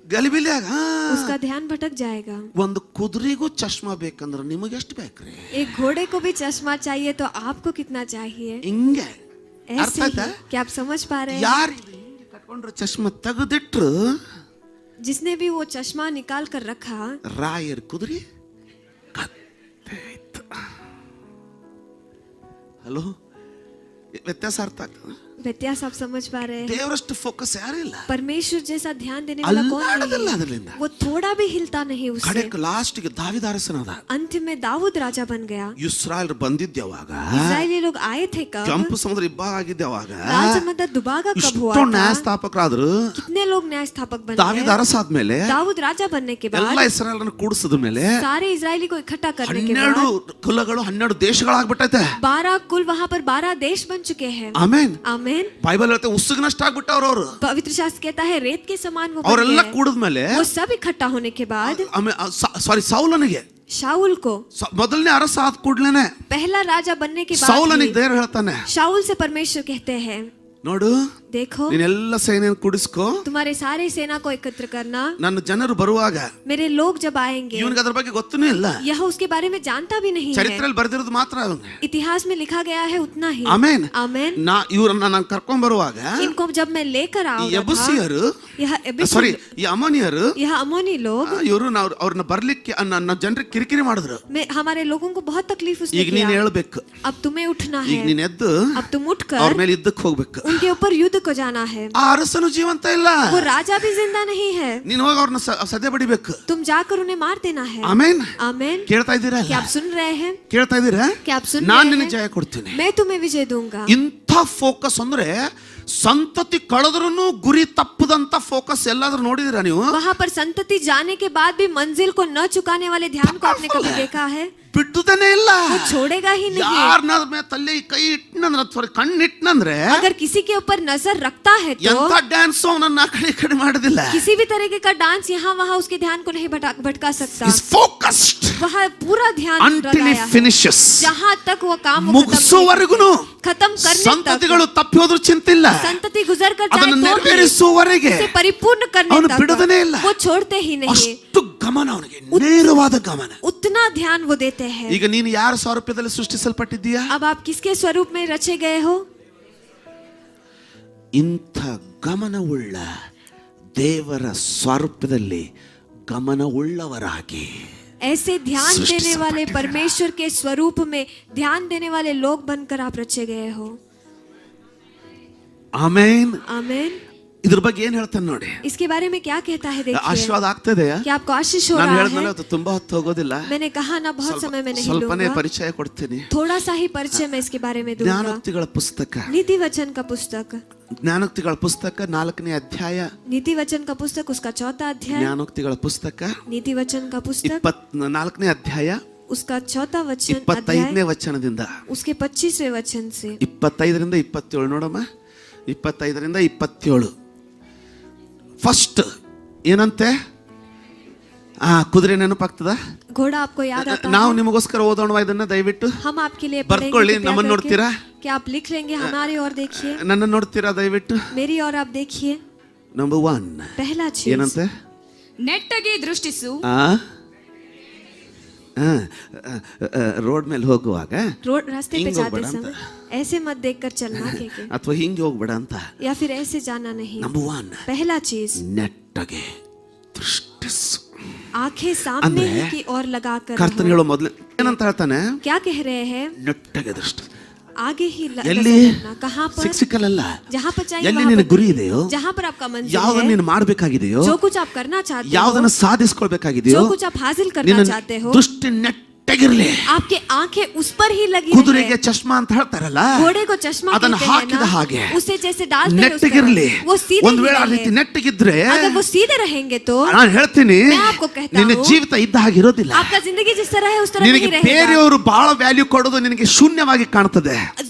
ಗಲಿಬಿಲಿಯಾಗ उसका ध्यान भटक जाएगा। ಒಂದು ಕುದುರೆಗೂ ಚಶ್ಮಾ ಬೇಕಂದ್ರೆ ನಿಮಗೆ ಎಷ್ಟು ಬೇಕ್ರಿ? एक घोड़े को भी चश्मा चाहिए तो आपको कितना चाहिए? ಹಿಂಗೆ ऐसे ಅರ್ಥ ही, ಆಯ್ತಾ? क्या आप समझ पा रहे हैं? ಯಾರು ಹಾಕೊಂಡ್ರು ಚಶ್ಮಾ ತೆಗೆದಿಟ್ರು जिसने भी वो चश्मा निकाल कर रखा, ರಾಯರ್ ಕುದುರೆ ಕತ್ತೆ ಇತ್ತು. ಹಲೋ, ವ್ಯತ್ಯಾಸ ಅರ್ಥ ಆಗ್ತದೆ? व्यत्यास आप समझ पा रहे हैं? ದೇವರಷ್ಟು ಫೋಕಸ್ ಯಾರಿಲ್ಲ. परमेश्वर जैसा ध्यान देने वाला कौन ಅಲ್ಲಾಡಲ್ಲ नहीं ಅದರಿಂದ. है? वो थोड़ा भी हिलता नहीं उससे. ಕಡೆಕ್ ಲಾಸ್ಟ್ಗೆ ದಾವೀದ ಅರಸನಾದ. अंत में दाऊद राजा बन गया. ಇಸ್ರಾಯೇಲ್ ಬಂದಿದ್ಯಾವಾಗ इस्राएली लोग आए थे कब? ಕೆಂಪು ಸಮುದ್ರ ಇಬ್ಬಾಗ ಆಗಿದ್ಯಾವಾಗ लाल समुद्र दुबागा कब हुआ ಇಷ್ಟೊಂದು था? ನ್ಯಾಯಸ್ಥಾಪಕರಾದ್ರು. कितने लोग न्याय स्थापक बन ದಾವೀದ गए? ಅರಸಾದ್ಮೇಲೆ दाऊद राजा बनने के ಎಲ್ಲ बाद ಇಸ್ರಾಯೇಲನ್ನು ಕೂಡಿಸಿದ ಮೇಲೆ सारे इजरायली को इकट्ठा करने के 12 बाद ಕುಲಗಳು 12 ದೇಶಗಳಾಗ್ಬಿಟ್ಟೈತೆ. 12 कुल वहाँ पर 12 देश बन चुके हैं. ಆಮೇನ್. आमीन. ಬೈಬಲ್ ಹೇಳ್ತಾ ಉಸುಗಿನಷ್ಟ ಆಗ್ಬಿಟ್ಟವ್ರು ಅವರು. पवित्र शास्त्र कहता है रेत के समान वो बन ಅವರೆಲ್ಲ गए. ಕೂಡಿದ್ಮೇಲೆ वो सब इकट्ठा होने के बाद ಸೌಲನಿಗೆ शाऊल को ಮೊದಲನೇ ಅರಸ ಆದ ಕೂಡ್ಲೇನೆ पहला राजा बनने के बाद ಸೌಲನಿಗೆ ही ದೇವ್ರು ಹೇಳ್ತಾನೆ, शाऊल से परमेश्वर कहते हैं, ನೋಡು देखो ನೀನೆಲ್ಲ ಸೇನೆಯನ್ನು ಕೂಡಿಸ್ಕೋ, तुम्हारे सारे सेना को एकत्र करना. ನನ್ನ ಜನರು ಬರುವಾಗ मेरे लोग जब आएंगे, ಇವನಿಗೆ ಅದ್ರ ಬಗ್ಗೆ ಗೊತ್ತನೇ ಇಲ್ಲ. यह उसके बारे में जानता भी नहीं है. ಚರಿತ್ರೆಯಲ್ಲಿ ಬರೆದಿರೋದು ಮಾತ್ರ ಅವನಿಗೆ. इतिहास में लिखा गया है उतना ही. ಆಮೇನ್. आमीन. ಇವ್ರನ್ನ ನಾನು ಕರ್ಕೊಂಡ್ ಬರುವಾಗ इनको जब मैं लेकर ಈ आऊंगा, ಯಬೂಸಿಯರು यह ಸಾರಿ ಈ ಅಮ್ಮನಿಯರು यह अमोनी लोग ಇವರು ಅವ್ರನ್ನ ಬರ್ಲಿಕ್ಕೆ ನನ್ನ ಜನರಿಗೆ ಕಿರಿಕಿರಿ ಮಾಡಿದ್ರು. हमारे लोगों को बहुत तकलीफ उसने ಈಗ ನೀನ್ किया. ಹೇಳ್ಬೇಕು, अब तुम्हें उठना ಈಗ है. ನೀನ್ ಎದ್ದು अब तुम ಅವ್ರ उठकर ಮೇಲೆ ಯುದ್ಧಕ್ಕೆ ಹೋಗ್ಬೇಕು. उनके ऊपर युद्ध को जाना है. ಆ ಅರಸನು ಜೀವಂತ ಇಲ್ಲ. वो राजा भी जिंदा नहीं है. ನೀನ್ ಹೋಗಿ ಅವ್ರನ್ನ ಸದೆ ಬಡಿಬೇಕು. तुम जाकर उन्हें मार देना है. ಆಮೇನ್. आमीन. ಕೇಳ್ತಾ ಇದ್ದೀರಾ? क्या आप सुन रहे हैं? ಕೇಳ್ತಾ ಇದ್ದೀರಾ? क्या आप सुन ನಾನ್ रहे ನಿನಗೆ हैं? ಜಯ ಕೊಡ್ತೀನಿ. मैं तुम्हें विजय दूंगा. ಇಂಥ ಫೋಕಸ್ ಅಂದ್ರೆ ಸಂತತಿ ಕಳೆದ್ರೂ ಗುರಿ ತಪ್ಪದಂತ ಫೋಕಸ್ ಎಲ್ಲಾದ್ರೂ ನೋಡಿದಿರಾ ನೀವು? वहाँ पर संतति जाने के बाद भी मंजिल को न चुकाने वाले ध्यान को आपने कभी देखा है? ಬಿಟ್ಟುದೇನೆ ಇಲ್ಲ. वो छोड़ेगा ही नहीं. ಯಾರನ್ನ ಮೇಲೆ ತಲೆ ಕೈ ಇಟ್ನಂದ್ರೆ ಸಾರಿ ಕಣ್ಣು ಇಟ್ನಂದ್ರೆ अगर किसी के ऊपर नजर रखता है तो ಎಂತ ಡ್ಯಾನ್ಸ್ ಅವನನ್ನ ಆ ಕಡೆ ಮಾಡೋದಿಲ್ಲ. किसी भी तरीके का डांस यहाँ वहाँ उसके ध्यान को नहीं भटका सकता. He's focused वह पूरा ध्यान until he लगाया है. finishes. जहाँ तक वो काम वो ಮುಗಿಸುವವರೆಗೂ खत्म करने ಸಂತತಿಗಳು तक, ತಪ್ಪಿ ಹೋದ್ರೂ ಚಿಂತಿಲ್ಲ. संतति गुजर कर ಅದನ್ನು जाए तो भी ನೆರವೇರಿಸುವವರೆಗೆ उसे परिपूर्ण करने ಅವನು ಬಿಡೋದನೇ ಇಲ್ಲ. तक वो छोड़ते ही नहीं. ಅಷ್ಟು ಗಮನ ಅವನಿಗೆ, ನೇರವಾದ ಗಮನ. उतना ध्यान वो देते हैं. ಈಗ ನೀನು ಯಾರ ಸ್ವರೂಪದಲ್ಲಿ ಸೃಷ್ಟಿಸಲ್ಪಟ್ಟಿದ್ದೀಯಾ? अब आप किसके स्वरूप में रचे गए हो? ಇಂಥ ಗಮನವುಳ್ಳ ದೇವರ ಸ್ವರೂಪದಲ್ಲಿ ಗಮನವುಳ್ಳವರಾಗಿ ऐसे ध्यान देने वाले परमेश्वर के स्वरूप में ध्यान देने वाले लोग बनकर आप रचे गए हो. ಆಮೇನ್. आमीन. ಇದ್ರ ಬಗ್ಗೆ ಏನ್ ಹೇಳ್ತಾನೆ ನೋಡಿ. इसके बारे में क्या कहता है देखिए. ಆಶೀರ್ವಾದ ಆಗ್ತದೆಯಾ? क्या आपको आशीष हो ನಾನು रहा ಹೇಳಿದ್ನಲ್ಲ, है? ಅದು ತುಂಬಾ ಹೊತ್ತು ಹೋಗೋದಿಲ್ಲ. मैंने कहा ना बहुत समय में नहीं ಸ್ವಲ್ಪನೇ लूंगा. ಪರಿಚಯ ಕೊಡ್ತೀನಿ. थोड़ा सा ही परिचय मैं इसके बारे में दूंगा. ಜ್ಞಾನೋಕ್ತಿಗಳ ಪುಸ್ತಕ, नीति वचन का पुस्तक, ಜ್ಞಾನೋಕ್ತಿಗಳ ಪುಸ್ತಕ 4ನೇ ಅಧ್ಯಾಯ, नीति वचन का पुस्तक उसका 4था अध्याय, ಜ್ಞಾನೋಕ್ತಿಗಳ ಪುಸ್ತಕ नीति वचन का पुस्तक 24ನೇ ಅಧ್ಯಾಯ उसका 4था वचन 25ನೇ अध्याय ವಚನದಿಂದ उसके 25वें वचन से 25ರಿಂದ 27 ನೋಡಮ್ಮ. 25ರಿಂದ 27 ಫಸ್ಟ್ ಏನಂತೆ? ಕುದುರೆ ನೆನಪಾಗ್ತದ? घोड़ा आपको याद आता ನಾವು है? ನಿಮಗೋಸ್ಕರ ಓದೋಣ ಇದನ್ನ ದಯವಿಟ್ಟು. हम आपके लिए ಬರ್ಕೊಳ್ಳಿ. पढ़ेंगे. ನಮ್ಮನ್ನ ನೋಡ್ತೀರಾ? क्या आप लिख लेंगे? हमारी ओर देखिए. ನನ್ನ ನೋಡ್ತೀರಾ ದಯವಿಟ್ಟು? मेरी ओर आप देखिए. ನಂಬರ್ 1 पहला चीज ಏನಂತೆ? ನೆಟ್ಟಗೆ ದೃಷ್ಟಿಸು. ರೋಡ್ ಮೇಲೆ ಹೋಗುವಾಗ रोड रास्ते पे ಹಿಂಗ್ जाते ಹೋಗ್ಬೇಡ ಅಂತ, समय ऐसे मत देखकर चलना के ಅಥವಾ ಹಿಂಗೆ ಹೋಗ್ಬೇಡ ಅಂತ. या फिर ऐसे जाना नहीं. ನಂಬರ್ 1 पहला चीज ನೆಟ್ಟಗೆ ದೃಷ್ಟಿಸು. आंखें सामने ಅಂದ್ರೆ की ओर लगाकर ಕರ್ತನ रहो. ಹೇಳೋ ಮೊದಲು ಏನಂತ ಹೇಳ್ತಾನೆ? क्या कह रहे हैं? ನೆಟ್ಟಗೆ ದೃಷ್ಟಿ. आगे ही ಎಲ್ಲಿ? कहाँ पर? ಸಿಕ್ಕಲ್ಲ. जहाँ पर चाहिए ಎಲ್ಲಿ वहाँ ನಿನ್ನ पर ಗುರಿ देखिए. ಇದೆಯೋ, जहाँ पर आपका मंजिल ಯಾವ್ದನ್ನ है, ನೀನು ಮಾಡಬೇಕಾಗಿದೆಯೋ, जो कुछ आप करना चाहते ಯಾವ್ದನ್ನ हो, ಸಾಧಿಸ್ಕೊಳ್ಬೇಕಾಗಿದೆಯೋ, जो कुछ आप हासिल करना ನಿನ್ನ चाहते हो, ದೃಷ್ಟಿ ನೆಟ್ಟಗಿರ್ಲಿ. आपके आंखें उस पर ही लगी ಕುದುರೆಗೆ रहे. ಚಶ್ಮಾ ಅಂತ ಹೇಳ್ತಾರಲ್ಲ, घोड़े को चश्मा ಅದನ್ನ कहते हैं ಹಾಕಿದ ना, ಹಾಗೆ उसे जैसे डालते हैं उस ನೆಟ್ಟಗಿರ್ಲಿ. तरह, वो सीधे ಒಂದ್ ही ವೇಳೆ ಆ रहे. ರೀತಿ ನೆಟ್ಟಗಿದ್ರೆ अगर वो सीधे रहेंगे तो ನಾನು ಹೇಳ್ತೀನಿ, मैं आपको कहता ನಿನ್ನ हूँ, ಜೀವಿತ ಇದ್ದ ಹಾಗಿರೋದಿಲ್ಲ. आपका जिंदगी जिस तरह है उस तरह ನಿನಗೆ नहीं रहेगा. ಬೇರೆಯವರು ಬಹಳ ವ್ಯಾಲ್ಯೂ ಕೊಡೋದು ನಿನಗೆ ಶೂನ್ಯವಾಗಿ ಕಾಣ್ತದೆ.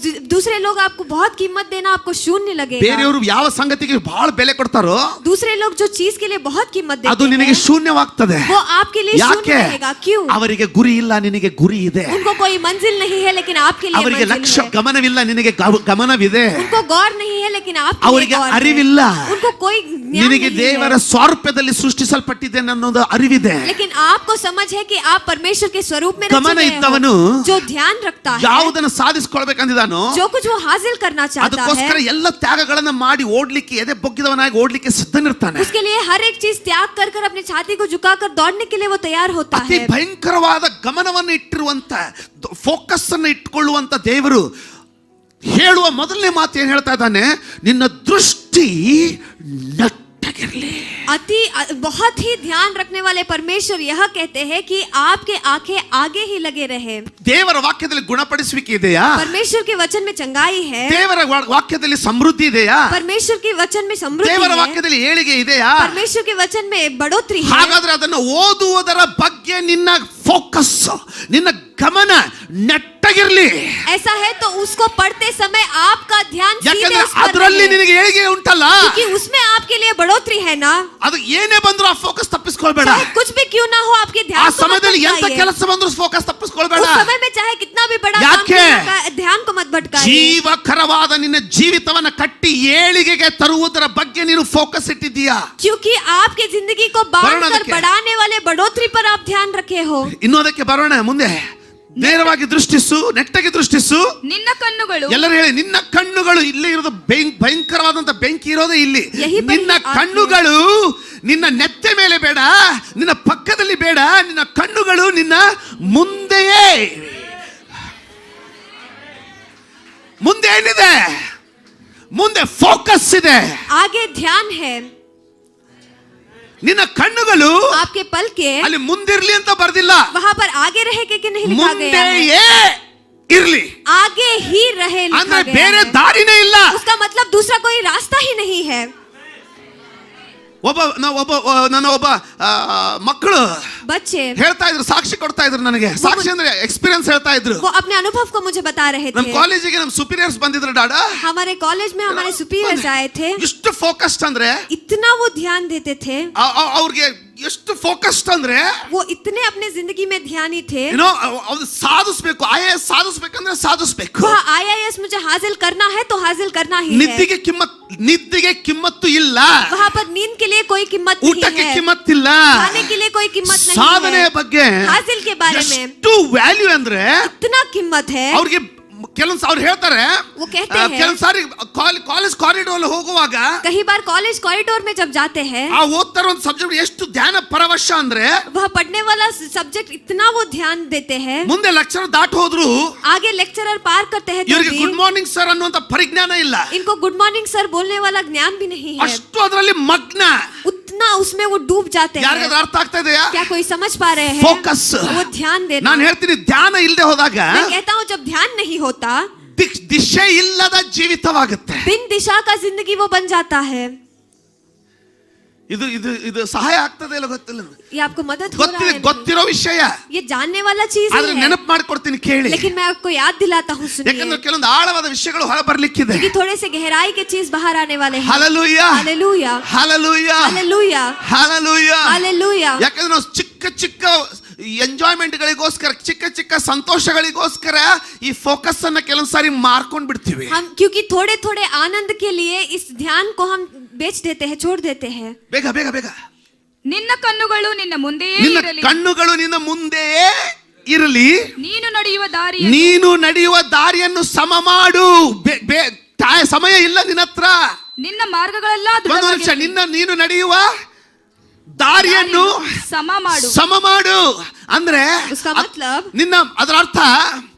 दूसरे लोग आपको बहुत कीमत देना आपको शून्य लगेगा. ಬೇರೆಯವರು ಯಾವ ಸಂಗತಿಗೆ ಬಹಳ ಬೆಲೆ ಕೊಡ್ತಾರೋ दूसरे लोग जो चीज के लिए बहुत कीमत ಅದು देते ನಿನಗೆ हैं ಶೂನ್ಯವಾಗ್ತದೆ. वो आपके लिए शून्य ಯಾಕೆ? रहेगा. क्यों? ಅವರಿಗೆ ಗುರಿ ಇಲ್ಲ, ನಿನಗೆ ಗುರಿ ಇದೆ. उनको कोई मंजिल नहीं है लेकिन आपके लिए ಅವರಿಗೆ मंजिल ಲಕ್ಷ್ಯ है. ಗಮನವಿಲ್ಲ, ನಿನಗೆ ಗಮನವಿದೆ. उनको गौर नहीं है लेकिन आपके ಅವರಿಗೆ लिए गौर ಅರಿವಿಲ್ಲ. है. उनको कोई ज्ञान ನಿನಗೆ नहीं ದೇವರ है. ಸ್ವರೂಪದಲ್ಲಿ ಸೃಷ್ಟಿಸಲ್ಪಟ್ಟಿದೆ ಅನ್ನೋದು ಅರಿವಿದೆ. लेकिन आपको समझ है कि आप परमेश्वर के स्वरूप में ಗಮನ रचे गए ಇದ್ದವನು हो. जो ध्यान रखता है, ಯಾವುದನ್ನು ಸಾಧಿಸಿಕೊಳ್ಬೇಕಂದಿದಾನೋ जो कुछ वो हासिल करना चाहता ಅದಕ್ಕೋಸ್ಕರ है ಎಲ್ಲ ತ್ಯಾಗಗಳನ್ನ ಮಾಡಿ ಓಡ್ಲಿಕ್ಕೆ ಎದೆ ಬೊಗ್ಗಿದವನಾಗಿ ಓಡ್ಲಿಕ್ಕೆ ಸಿದ್ಧನಿರ್ತಾನೆ. उसके लिए हर एक चीज त्याग कर कर अपनी छाती को झुकाकर दौड़ने के लिए वो तैयार होता ಅತಿ है. ಭಯಂಕರವಾದ ಗಮನವನ್ನು ಇಟ್ಟಿರುವಂತ ಫೋಕಸ್ ಅನ್ನು ಇಟ್ಕೊಳ್ಳುವಂತ ದೇವರು ಹೇಳುವ ಮೊದಲನೇ ಮಾತು ಏನ್ ಹೇಳ್ತಾ ಇದ್ದಾನೆ, ನಿನ್ನ ದೃಷ್ಟಿ ನೆಟ್ಟಗಿರಲಿ. बहुत ही ध्यान रखने वाले परमेश्वर यह कहते हैं कि आपके आंखें आगे ही लगे रहे. ದೇವರ ವಾಕ್ಯದಲ್ಲಿ ಗುಣಪಡಿಸುವಿಕೆ ಇದೆಯಾ? परमेश्वर के वचन में चंगाई है. ದೇವರ ವಾಕ್ಯದಲ್ಲಿ ಸಮೃದ್ಧಿ ಇದೆಯಾ? परमेश्वर के वचन में समृद्धि ದೇವರ है. ವಾಕ್ಯದಲ್ಲಿ ಏಳಿಗೆ ಇದೆಯಾ? परमेश्वर के वचन में बढ़ोतरी है. ಹಾಗಾದ್ರೆ ಅದನ್ನು ಓದುವುದರ ಬಗ್ಗೆ ನಿನ್ನ ಫೋಕಸ್, ನಿನ್ನ ಗಮನ ನೆಟ್ಟಗಿರಲಿ. ऐसा है तो उसको पढ़ते समय आपका ध्यान सीधे ಯಾಕಂದ್ರೆ उस पर ಅದರಲ್ಲಿ रहे. ನಿನಗೆ ಏಳಿಗೆ ಉಂಟಲ್ಲ, क्योंकि उसमें आपके लिए बढ़ोतरी है ना. ಅದು ಏನೇ ಬಂದ್ರು ಆ ಫೋಕಸ್ ತಪ್ಪಿಸ್ಕೊಳ್ಬೇಡ. चाहे कुछ भी क्यों ना हो आपके ಆ ध्यान को मत ಸಮಯದಲ್ಲಿ ಎಂತ भटकाइए. ಕೆಲಸ ಬಂದ್ರು ಫೋಕಸ್ ತಪ್ಪಿಸ್ಕೊಳ್ಬೇಡ. उस समय में चाहे कितना भी बड़ा काम ಯಾಕೆ? क्यों ना हो, ध्यान को मत भटकाइए. ಜೀವಕರವಾದ ನಿನ್ನ ಜೀವಿತವನ್ನ ಕಟ್ಟಿ ಏಳಿಗೆಗೆ ತರುವುದರ ಬಗ್ಗೆ ನೀನು ಫೋಕಸ್ ಇಟ್ಟಿದ್ದೀಯಾ? क्योंकि आपके जिंदगी को बांधकर ಅದಕ್ಕೆ. बढ़ाने वाले बढ़ोतरी पर आप ध्यान रखे हो. ಇನ್ನೋದಕ್ಕೆ ಬರೋಣ ಮುಂದೆ. ನೇರವಾಗಿ ದೃಷ್ಟಿಸು, ನೆಟ್ಟಗೆ ದೃಷ್ಟಿಸು. ನಿನ್ನ ಕಣ್ಣುಗಳು ಎಲ್ಲರೂ ಹೇಳಿ, ನಿನ್ನ ಕಣ್ಣುಗಳು. ಇಲ್ಲಿ ಇರೋದು ಭಯಂಕರವಾದಂತ ಬೆಂಕಿ ಇರೋದೇ ಇಲ್ಲಿ. ಯಹಿ ಬೈ ನಿನ್ನ ಆತ್ಮ. ಕಣ್ಣುಗಳು ನಿನ್ನ ನೆತ್ತೆ ಮೇಲೆ ಬೇಡ, ನಿನ್ನ ಪಕ್ಕದಲ್ಲಿ ಬೇಡ, ನಿನ್ನ ಕಣ್ಣುಗಳು ನಿನ್ನ ಮುಂದೆಯೇ. ಮುಂದೆ ಏನಿದೆ? ಮುಂದೆ ಫೋಕಸ್ ಇದೆ. आगे ध्यान है. ನಿನ್ನ ಕಣ್ಣುಗಳು आपके पल के ಅಲ್ಲಿ ಮುಂದಿರ್ಲಿ ಅಂತ ಬರ್ದಿಲ್ಲ, वहां पर आगे रहे के नहीं लिखा गया है. ಮುಂದೆಯೇ ಇರ್ಲಿ. आगे ही रहे लिखा ಅಂದ್ರೆ गया ಬೇರೆ है. ದಾರಿನೇ ಇಲ್ಲ. उसका मतलब दूसरा कोई रास्ता ही नहीं है. ನನ್ನ ಒಬ್ಬ ಮಕ್ಕಳು बच्चे ಹೇಳ್ತಾ ಇದ್ರು, ಸಾಕ್ಷಿ ಕೊಡ್ತಾ ಇದ್ರು ನನಗೆ. ಸಾಕ್ಷಿ ಅಂದ್ರೆ ಎಕ್ಸ್ಪೀರಿಯನ್ಸ್ ಹೇಳ್ತಾ ಇದ್ರು. वो अपने अनुभव को मुझे बता रहे ನಮ್ಮ थे. ಕಾಲೇಜಿಗೆ ನಮ್ಮ ಸುಪೀರಿಯರ್ಸ್ ಬಂದಿದ್ರು ಡಾಡಾ. हमारे कॉलेज में हमारे सुपीरियर्स आए थे. ಎಷ್ಟು ಫೋಕಸ್ಡ್ ಅಂದ್ರೆ, इतना वो ध्यान देते थे. ಅವ್ರಿಗೆ ಎಷ್ಟು ಫೋಕಸ್ಡ್ ಅಂದ್ರೆ, वो इतने अपने जिंदगी में ध्यानी थे. ಏನೋ ಅವ್ರು ಸಾಧಿಸಬೇಕು. IAS ಸಾಧಿಸಬೇಕಂದ್ರೆ ಸಾಧಿಸಬೇಕು. वह IAS मुझे हासिल करना है तो हासिल करना ही है. ನಿದ್ದಿಗೆ ಕಿಮ್ಮತ್ತು ಇಲ್ಲ. वहाँ पर नींद के लिए कोई कीमत नहीं ಊಟಕ್ಕೆ है. ಕಿಮ್ಮತ್ತಿಲ್ಲ. खाने के लिए कोई कीमत नहीं ಸಾಧನೆಯ है. ಬಗ್ಗೆ हासिल के बारे में ಎಷ್ಟು ವ್ಯಾಲ್ಯೂ ಅಂದ್ರೆ, इतना कीमत है. ಅವ್ರಿಗೆ ಕೆಲವೊಂದು ಅವ್ರು ಹೇಳ್ತಾರೆ, वो कहते हैं ಕೆಲವೊಂದು ಸಾರಿ ಕಾಲೇಜ್ ಕಾರಿಡೋರ್ ಹೋಗುವಾಗ कई बार कॉलेज कॉरिडोर में जब जाते हैं, ಆ ಓದ್ತಾರ ಒಂದು ಸಬ್ಜೆಕ್ಟ್ ಎಷ್ಟು ಧ್ಯಾನ ಪರವಶ ಅಂದ್ರೆ, वह पढ़ने वाला सब्जेक्ट इतना वो ध्यान देते हैं. ಮುಂದೆ ಲೆಕ್ಚರ್ ದಾಟ್ ಹೋದ್ರು आगे लेक्चरर पार करते हैं तो ಇವರಿಗೆ भी ಗುಡ್ ಮಾರ್ನಿಂಗ್ ಸರ್ ಅನ್ನುವಂತ ಪರಿಜ್ಞಾನ ಇಲ್ಲ. इनको गुड मॉर्निंग सर बोलने वाला ज्ञान भी नहीं है. ಅಷ್ಟು ಅದರಲ್ಲಿ ಮಗ್ನ. उतना उसमें वो डूब जाते हैं. ಯಾರಿಗಾದ್ರೂ ಅರ್ಥ ಆಗ್ತಾ ಇದೆಯಾ? क्या कोई समझ पा रहे हैं? ಫೋಕಸ್. वो ध्यान देना. ನಾನು ಹೇಳ್ತೀನಿ, ಧ್ಯಾನ ಇಲ್ಲದೆ ಹೋದಾಗ मैं कहता हूँ जब ध्यान नहीं होता, ದಿಶೆ ಇಲ್ಲದ ಜೀವಿತವಾಗುತ್ತೆ. बिन दिशा का जिंदगी वो बन जाता है. ಇದು ಇದು ಇದು ಸಹಾಯ ಆಗ್ತದೆ ಇಲ್ಲ ಗೊತ್ತಿಲ್ಲ. ये आपको मदद हो रहा है नहीं? ಗೊತ್ತಿರೋ ವಿಷಯ, ये जानने वाला चीज ಆದ್ರೆ ही है. ನೆನಪು ಮಾಡ್ಕೊಡ್ತೀನಿ ಕೇಳಿ. लेकिन मैं आपको याद दिलाता हूँ, सुनिए. ಯಾಕಂದ್ರೆ ಕೆಲವೊಂದು ಆಳವಾದ ವಿಷಯಗಳು ಹೊರ ಬರ್ಲಿಕ್ಕಿದೆ. क्योंकि थोड़े से गहराई के चीज बाहर आने वाले हैं. Hallelujah, hallelujah, hallelujah, hallelujah, hallelujah. Hallelujah. ಯಾಕಂದ್ರೆ ನಾವು ಚಿಕ್ಕ ಚಿಕ್ಕ ಎಂಜಾಯ್ಮೆಂಟ್ ಗಳಿಗೋಸ್ಕರ, ಚಿಕ್ಕ ಚಿಕ್ಕ ಸಂತೋಷಗಳಿಗೋಸ್ಕರ ಈ ಫೋಕಸ್ ಅನ್ನ ಕೆಲವೊಂದು ಸಾರಿ ಮಾರ್ಕೊಂಡ್ ಬಿಡ್ತೀವಿ. हम क्योंकि थोड़े थोड़े आनंद के लिए इस ध्यान को हम बेच देते हैं, छोड़ देते हैं. ಬೇಗ ಬೇಗ ಬೇಗ. ನಿನ್ನ ಕಣ್ಣುಗಳು ನಿನ್ನ ಮುಂದೆಯೇ ನಿನ್ನ ಇರಲಿ. ಕಣ್ಣುಗಳು ನಿನ್ನ ಮುಂದೆಯೇ ಇರಲಿ. ನೀನು ನಡೆಯುವ ದಾರಿ ನೀನು ನಡೆಯುವ ದಾರಿಯನ್ನು ಸಮ ಮಾಡು. ಸಮಯ ಇಲ್ಲ ನಿನ್ನ ಹತ್ರ. ನಿನ್ನ ಮಾರ್ಗಗಳೆಲ್ಲ ಒಂದು ನಿಮಿಷ. ನೀನು ನಡೆಯುವ ದಾರಿಯನ್ನು ಸಮ ಮಾಡು ಅಂದ್ರೆ उसका मतलब, ನಿನ್ನ ಅದರ ಅರ್ಥ,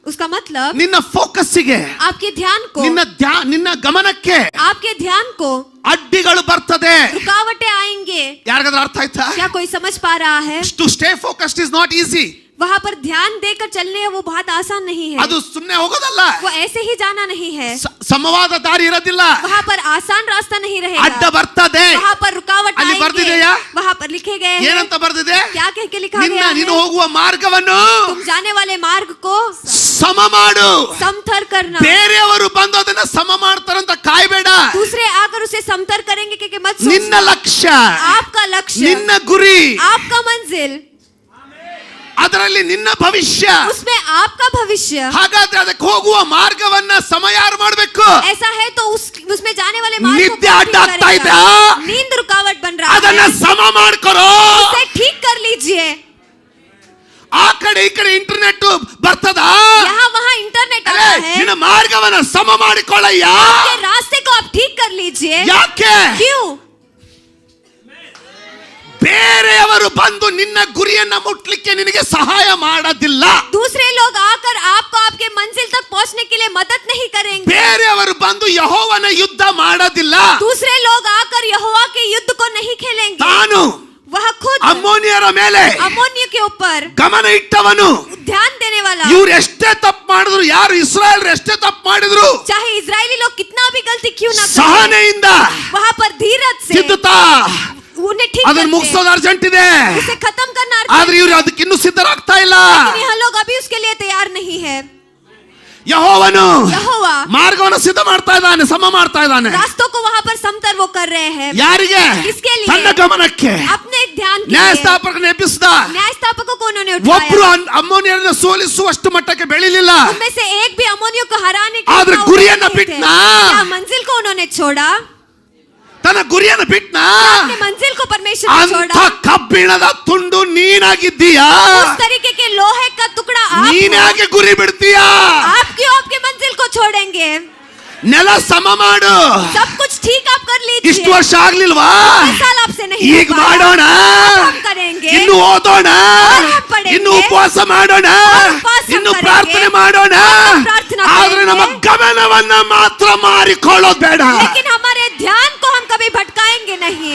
उसका मतलब ನಿನ್ನ ಫೋಕಸ್ಸಿಗೆ, आपके ध्यान को, ನಿನ್ನ ಗಮನಕ್ಕೆ आपके ध्यान को ಅಡ್ಡಿಗಳು ಬರ್ತದೆ. रुकावटें आएंगे. ಯಾರಿಗಾದ್ರೂ ಅರ್ಥ ಆಯ್ತಾ? क्या कोई समझ पा रहा है? To stay focused is not easy. वहाँ पर ध्यान देकर चलने वो बहुत आसान नहीं है. ಅದು ಸುಮ್ಮನೆ ಹೋಗೋದಲ್ಲ. वो ऐसे ही जाना नहीं है. ಸಮವಾದ ದಾರಿ ಇರೋದಿಲ್ಲ. वहाँ पर आसान रास्ता नहीं रहेगा. ಅಡ್ಡ ಬರ್ತದೆ. वहाँ पर रुकावट ಅಲ್ಲಿ आएंगे. ಬರ್ದಿದೆಯಾ? वहाँ पर लिखे गए हैं. ಏನಂತ ಬರ್ದಿದೆ? क्या कह के लिखा गया है? ನೀನು ಹೋಗುವ ಮಾರ್ಗವನ್ನು तुम जाने वाले मार्ग को ಸಮ ಮಾಡು. समथर करना. ಬೇರೆಯವರು ಬಂದು ಅದನ್ನ ಸಮ ಮಾಡ್ತಾರಂತ ಕಾಯ್ಬೇಡ. दूसरे आकर उसे समथर करेंगे कि मत ನಿನ್ನ सोचना. ಲಕ್ಷ್ಯ, आपका लक्ष्य, ನಿನ್ನ ಗುರಿ, आपका मंजिल, ಅದರಲ್ಲಿ ನಿನ್ನ ಭವಿಷ್ಯ. उसमें आपका भविष्य. ಹಾಗಾದ್ರೆ ಅದಕ್ಕೆ ಹೋಗುವ ಮಾರ್ಗವನ್ನ ಸಮ ಯಾರು ಮಾಡಬೇಕು? ऐसा है तो उसमें जाने वाले मार्ग को ನಿದ್ದೆ कौन ಅಡ್ಡ ठीक ಆಗ್ತಾ करेगा? ಇದೆ. नींद रुकावट बन रहा ಅದನ್ನ है, ಸಮ ಮಾಡ್ಕೊರೋ. उसे ठीक कर लीजिए. ಆ ಕಡೆ ಈ ಕಡೆ ಇಂಟರ್ನೆಟ್ ಬರ್ತದ. यहाँ वहाँ इंटरनेट ಅರೆ है ನಿನ್ನ ಮಾರ್ಗವನ್ನ ಸಮ ಮಾಡಿಕೊಳ್ಳಯ್ಯ. आपके रास्ते को आप ठीक कर लीजिए. ಯಾಕೆ? क्यों? ಬೇರೆಯವರು ಬಂದು ನಿನ್ನ ಗುರಿಯನ್ನ ಮುಟ್ಲಿಕ್ಕೆ ನಿನಗೆ ಸಹಾಯ ಮಾಡೋದಿಲ್ಲ. दूसरे लोग आकर आपको आपके मंजिल तक पहुंचने के लिए मदद नहीं करेंगे. ಬೇರೆಯವರು ಬಂದು ಯೆಹೋವನ ಯುದ್ಧ ಮಾಡೋದಿಲ್ಲ. दूसरे लोग आकर यहोवा के युद्ध को नहीं खेलेंगे. ತಾನು वह खुद ಅಮ್ಮೋನಿಯರ ಮೇಲೆ अमोनिया के ऊपर ಗಮನ ಇಟ್ಟವನು. ध्यान देने वाला. ಇವ್ರು ಎಷ್ಟೇ ತಪ್ಪು ಮಾಡಿದ್ರು, ಯಾರು ಇಸ್ರಾಯೇಲ್ ಎಷ್ಟೇ ತಪ್ಪು ಮಾಡಿದ್ರು, चाहे इजरायली लोग कितना भी गलती क्यों ना करें, ಸಹನೆಯಿಂದ वहां पर धीरज से ಸಿದ್ಧತಾ उन्हें ठीक ಅದನ್ನ करते ಮುಗಿಸೋದು ಅರ್ಜೆಂಟ್ ಇದೆ. हैं. उसे खत्म करना ಆದ್ರೆ ಇವ್ರು ಅದಕ್ಕೆ ಇನ್ನೂ ಸಿದ್ಧರಾಗ್ತಾ ಇಲ್ಲ. लेकिन यह लोग अभी उसके लिए तैयार नहीं है. ಯೆಹೋವನು यहोवा ಮಾರ್ಗವನ್ನು ಸಿದ್ಧ ಮಾಡ್ತಾ ಇದ್ದಾನೆ, ಸಮ ಮಾಡ್ತಾ ಇದ್ದಾನೆ. रास्तों को वहां पर समतर वो कर रहे हैं. ಯಾರಿಗೆ? किसके लिए? ತನ್ನ ಗಮನಕ್ಕೆ. अपने ध्यान के लिए. ನ್ಯಾಯಸ್ಥಾಪಕನ ಎಬ್ಬಿಸಿದ. न्यायस्थापकों को उन्होंने ಒಬ್ರು उठाया. ಅಮ್ಮೋನಿಯರನ್ನ ಸೋಲಿಸುವಷ್ಟು ಮಟ್ಟಕ್ಕೆ ಬೆಳಿಲಿಲ್ಲ. उनमें से एक भी अमोनियों को हराने के आदर लिए गुरियನ್ನ नहीं थे. बिटना. क्या मंजिल को उन्होंने छोड़ा? ತನ್ನ ಗುರಿಯನ್ನು ಬಿಟ್ನ. अपने मंजिल को परमेश्वर ने ಅಂತ छोड़ा. ಕಬ್ಬಿಣದ ತುಂಡು ನೀನಾಗಿದ್ದೀಯಾ? उस तरीके के लोहे का टुकड़ा आप ನೀನ್ हो. ಯಾಕೆ ಗುರಿ ಬಿಡ್ತೀಯಾ? आप क्यों आपके मंजिल को छोड़ेंगे? ನೆಲ ಸಮ ಮಾಡು. सब कुछ ठीक आप कर लीजिए. ಇಷ್ಟು ವರ್ಷ ಆಗ್ಲಿಲ್ವಾ? इस साल आपसे नहीं ಈಗ हो पाया. ಮಾಡೋಣ. अब हम करेंगे. ಇನ್ನು ಓದೋಣ, और हम पढ़ेंगे. ಇನ್ನು ಉಪವಾಸ ಮಾಡೋಣ, और उपवास हम ಇನ್ನು करेंगे. ಪ್ರಾರ್ಥನೆ ಮಾಡೋಣ. और हम प्रार्थना ಆದ್ರೆ ನಮ್ಮ करेंगे. ಗಮನವನ್ನ ಮಾತ್ರ ಮಾರಿಕೊಳ್ಳೋದು ಬೇಡ. लेकिन हमारे ध्यान को हम कभी भटकाएंगे नहीं.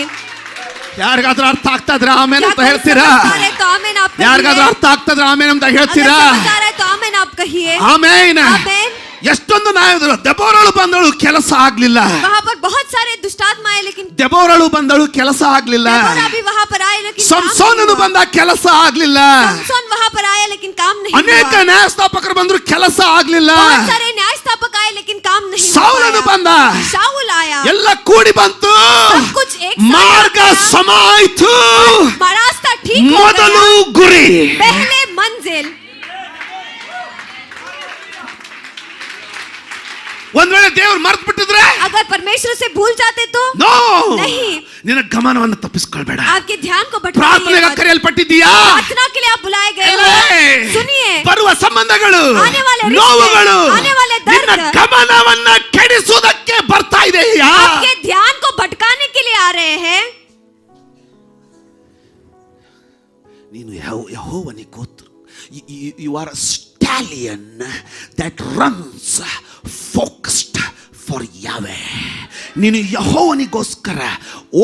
ಯಾರಿಗಾದ್ರೂ ಅರ್ಥ ಆಗ್ತಾ ಇದ್ರೆ ಆಮೇಲೆ क्या ಅಂತ कोई ಹೇಳ್ತೀರಾ? समझ पा रहे तो आमेन आप कहिए. ಯಾರಿಗಾದ್ರೂ ಅರ್ಥ ಆಗ್ತಾ ಇದ್ರೆ ಆಮೇಲೆ ಅಂತ अगर ಹೇಳ್ತೀರಾ? समझ आ रहा है तो आमेन आप कहिए. ಆಮೇನ್. आमेन. ಎಷ್ಟೊಂದು ನಾಯಕರು ದೆಬೋರಳು ಬಂದಳು, ಕೆಲಸ ಆಗ್ಲಿಲ್ಲ. वहाँ पर बहुत सारे दुष्टात्माएं, लेकिन ದೆಬೋರಳು ಬಂದಳು, ಕೆಲಸ ಆಗ್ಲಿಲ್ಲ. देबोरा भी वहाँ पर आए, लेकिन काम ಸಂಸೋನನು नहीं हुआ. ಬಂದ, ಕೆಲಸ ಆಗ್ಲಿಲ್ಲ. समसोन वहाँ पर आया, लेकिन काम नहीं ಅನೇಕ हुआ. ನ್ಯಾಯಸ್ಥಾಪಕರು ಬಂದ್ರು, ಕೆಲಸ ಆಗ್ಲಿಲ್ಲ. बहुत सारे न्यायस्थापक आए, लेकिन काम नहीं हो ಸೌಲನು पाया. ಬಂದ, शाऊल आया. ಎಲ್ಲ ಕೂಡಿ ಬಂತು, सब कुछ एक साथ ಮಾರ್ಗ आ गया. ಸಮ ಆಯ್ತು. रास्ता ठीक हो ಮೊದಲು गया. ಗುರಿ. पहले मंजिल. ಒಂದ್ ವೇಳೆ ದೇವ್ರು ಮರ್ತು ಬಿಟ್ಟಿದ್ರೆ, अगर परमेश्वर से भूल जाते तो ನೋ, नहीं. ನಿನ್ನ ಗಮನವನ್ನು ತಪ್ಪಿಸ್ಕೊಳ್ಬೇಡ. आपके ध्यान को ಪ್ರಾರ್ಥನೆಗೆ भटकाइए. ಕರೆಯಲ್ಪಟ್ಟಿದ್ದೀಯಾ? प्रार्थना के लिए आप बुलाए गए ಇಲ್ಲೇ हो. सुनिए, ಬರುವ ಸಂಬಂಧಗಳು, ಆನೆ ವಾಲೆ ರಿಶ್ತೆ, ನೋವುಗಳು ಆನೆ ವಾಲೆ ದರ್ದ್, ನಿನ್ನ ಗಮನವನ್ನ ಕೆಡಿಸುವುದಕ್ಕೆ ಬರ್ತಾ ಇದೆಯಾ? आपके ध्यान को भटकाने के लिए आ रहे हैं. ನೀನು ಯೆಹೋವನಿಗೆ ಗೋತ್ರ. You are a stallion that runs focused for Yahweh. ನೀನು ಯೆಹೋವನಿಗೋಸ್ಕರ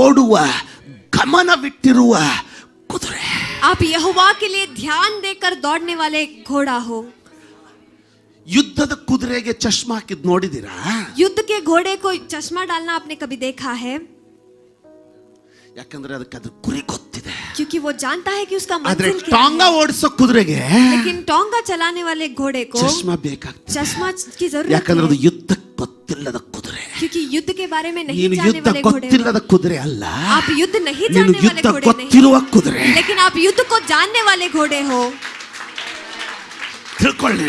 ಓಡುವ, ಗಮನವಿಟ್ಟಿರುವ ಕುದುರೆ. आप यहोवा के लिए ध्यान देकर दौड़ने वाले घोड़ा हो. ಯುದ್ಧದ ಕುದುರೆಗೆ ಚಶ್ಮಾ ಹಾಕಿದ್ ನೋಡಿದಿರಾ? युद्ध के घोड़े को चश्मा डालना आपने कभी देखा है? ಯಾಕಂದ್ರೆ ಅದಕ್ಕೆ ಅದ್ರ ಗುರಿ ಗೊತ್ತಿದೆ. क्योंकि वो जानता है कि उसका ಆದ್ರೆ मंजिल क्या ಟಾಂಗ है. ಓಡಿಸೋ ಕುದುರೆಗೆ लेकिन टोंगा चलाने वाले घोड़े को ಚಶ್ಮಾ ಬೇಕಾಗ್ತದೆ. चश्मा की जरूरत ಯಾಕಂದ್ರೆ ಅದು है. ಯುದ್ಧ ಗೊತ್ತಿಲ್ಲದ ಕುದುರೆ. क्योंकि युद्ध के बारे में नहीं ನೀನು जानने ಯುದ್ಧ वाले घोड़े ಗೊತ್ತಿಲ್ಲದ हो. ಕುದುರೆ ಅಲ್ಲ, आप युद्ध नहीं ನೀನು जानने वाले ಯುದ್ಧ घोड़े ಗೊತ್ತಿರುವ नहीं, ಕುದುರೆ. लेकिन आप युद्ध को जानने वाले घोड़े हो. ತಿಳ್ಕೊಳ್ಳಿ.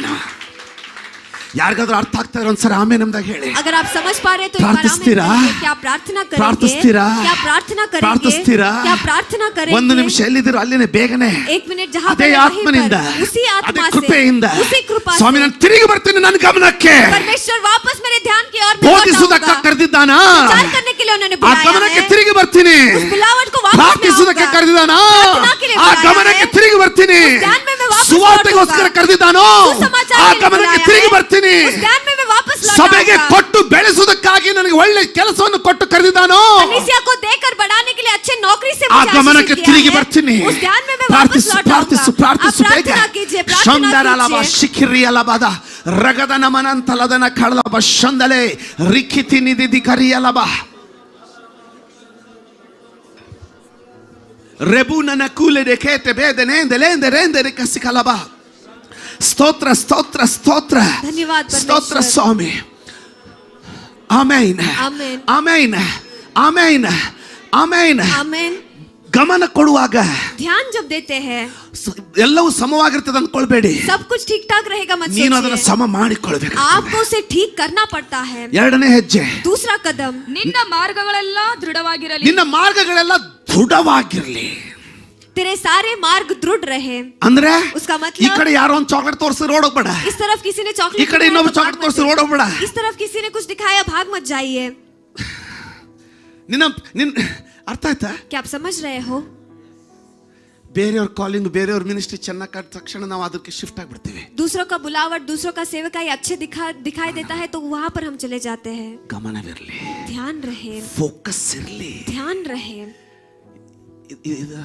ಯಾರಿಗಾದ್ರೂ ಅರ್ಥ ಆಗ್ತಾ ಇರೋ ಒಂದ್ಸರಿ ಆಮೇಲೆ ನಮ್ದಾಗ ಹೇಳಿ. अगर आप समझ पा रहे तो एक बार आमीन ಪ್ರಾರ್ಥಿಸ್ತೀರಾ? कहिए. क्या प्रार्थना करेंगे? ಪ್ರಾರ್ಥಿಸ್ತೀರಾ? क्या प्रार्थना करेंगे? ಪ್ರಾರ್ಥಿಸ್ತೀರಾ? क्या प्रार्थना करेंगे? ಒಂದು ನಿಮಿಷ ಎಲ್ಲಿದ್ದೀರೋ ಅಲ್ಲಿನೇ ಬೇಗನೆ एक मिनट जहाँ ಅದೇ पर ಆತ್ಮನಿಂದ, उसी ಅದೇ आत्मा से, ಕೃಪೆಯಿಂದ उसी कृपा ಸ್ವಾಮಿ से ನಾನು ತಿರುಗಿ ಬರ್ತೀನಿ ನನ್ನ ಗಮನಕ್ಕೆ. परमेश्वर वापस मेरे ध्यान की ओर में ಬೋಧಿಸುವುದಕ್ಕೆ लौटाऊंगा. ಕರೆದಿದ್ದಾನ, प्रचार करने के लिए उन्होंने ಆ बुलाया ಗಮನಕ್ಕೆ है. ತಿರುಗಿ ಬರ್ತೀನಿ. उस बुलावट को वापस मैं ಪ್ರಾರ್ಥಿಸುವುದಕ್ಕೆ आऊंगा. ಕರೆದಿದ್ದಾನ, प्रार्थना के लिए ಆ बुलाया ಗಮನಕ್ಕೆ है. ತಿರುಗಿ ಬರ್ತೀನಿ. उस ध्यान में मैं वापस ಸುವಾರ್ತೆಗೋಸ್ಕರ लौटूंगा. ಕರೆದಿದ್ದಾನೋ, सुसमाचार ಆ के लिए ಗಮನಕ್ಕೆ बुलाया ತಿರುಗಿ है. ಬರ್ತೀನಿ. उस ध्यान में मैं वापस ಸಭೆಗೆ लौटाऊंगा. ಕೊಟ್ಟು ಬೆಳೆಸುವುದಕ್ಕಾಗಿ ನನಗೆ ಒಳ್ಳೆ ಕೆಲಸವನ್ನು ಕೊಟ್ಟು ಕರೆದಿದ್ದಾನೋ, कलीसिया को देकर बढ़ाने के लिए अच्छे नौकरी से ಆ मुझे ಗಮನಕ್ಕೆ आशीष ತಿರುಗಿ दिया है. ಬರ್ತೀನಿ. उस ध्यान में मैं वापस ಪ್ರಾರ್ಥಿಸು ಪ್ರಾರ್ಥಿಸು लौटाऊंगा. ಪ್ರಾರ್ಥಿಸು आप ಬೇಗ. प्रार्थना कीजिए, प्रार्थना ಶಂದರಲಬ कीजिए. ಶಿಖಿರಿಯಲಬದ ರಗದನ ಮನಂತಲದನ ಕಳಲಬ ಶಂದಲೆ ರಿಖಿತಿ ನಿಧಿ ಕರಿಯಲಬ ರೆಬುನನ ಕೂಲೆ ರೇಖೇತೆ ಬೇದನೆಂದೆ ಲೇಂದೆ ರೇಂದೆ ರಿಕಸಿಕಲಬ. ಸ್ತೋತ್ರ ಸ್ತೋತ್ರ ಸ್ತೋತ್ರ धन्यवाद ಸ್ತೋತ್ರ परमेश्वर. ಸ್ವಾಮಿ. ಆಮೇನ್ ಆಮೆನ್. ಆಮೇನ್ ಆಮೇನ್ ಆಮೇನ್. आमीन. ಗಮನ ಕೊಡುವಾಗ ध्यान जब देते हैं ಎಲ್ಲವೂ ಸಮವಾಗಿರ್ತದೆ ಅಂದ್ಕೊಳ್ಬೇಡಿ. सब कुछ ठीक ठाक रहेगा मत ನೀನು ಅದನ್ನ सोचिए. ಸಮ ಮಾಡಿಕೊಳ್ಬೇಕು. आपको उसे ठीक करना पड़ता है. ಎರಡನೇ ಹೆಜ್ಜೆ, दूसरा कदम, ನಿನ್ನ ಮಾರ್ಗಗಳೆಲ್ಲ ದೃಢವಾಗಿರಲಿ. ನಿನ್ನ ಮಾರ್ಗಗಳೆಲ್ಲ ದೃಢವಾಗಿರಲಿ. तेरे सारे मार्ग दृढ़ रहे। ಅಂದ್ರೆ उसका ಈ मतलब ಕಡೆ ಯಾರೋ ಒಂದು ಚಾಕ್ಲೇಟ್ ತೋರಿಸಿ ರೋಡ್ ಹೋಗ್ಬೇಡ, इस तरफ किसी ने ಈ चॉकलेट ಕಡೆ दिखाया ಇನ್ನೊಬ್ಬ तो ಚಾಕ್ಲೇಟ್ भाग मत ತೋರಿಸಿ ರೋಡ್ ಹೋಗ್ಬೇಡ. जाइए। इस तरफ किसी ने कुछ दिखाया, भाग मत जाइए। ನಿನ್ನ ಅರ್ಥ ಆಯ್ತಾ? क्या आप समझ रहे हो? ಬೇರೆಯವ್ರ ಕಾಲಿಂಗ್, ಬೇರೆಯವ್ರ ಮಿನಿಸ್ಟ್ರಿ ಚೆನ್ನಾಗಿ ಕಾದ ತಕ್ಷಣ ನಾವು ಅದಕ್ಕೆ ಶಿಫ್ಟ್ ಆಗ್ಬಿಡ್ತೀವಿ. दूसरों का बुलावट, दूसरों का सेवकाई अच्छे दिखाई देता है तो वहां पर हम चले जाते हैं। ಗಮನವಿರಲಿ, ध्यान रहे, ಫೋಕಸ್ ಇರಲಿ. ध्यान रहे। ಇದು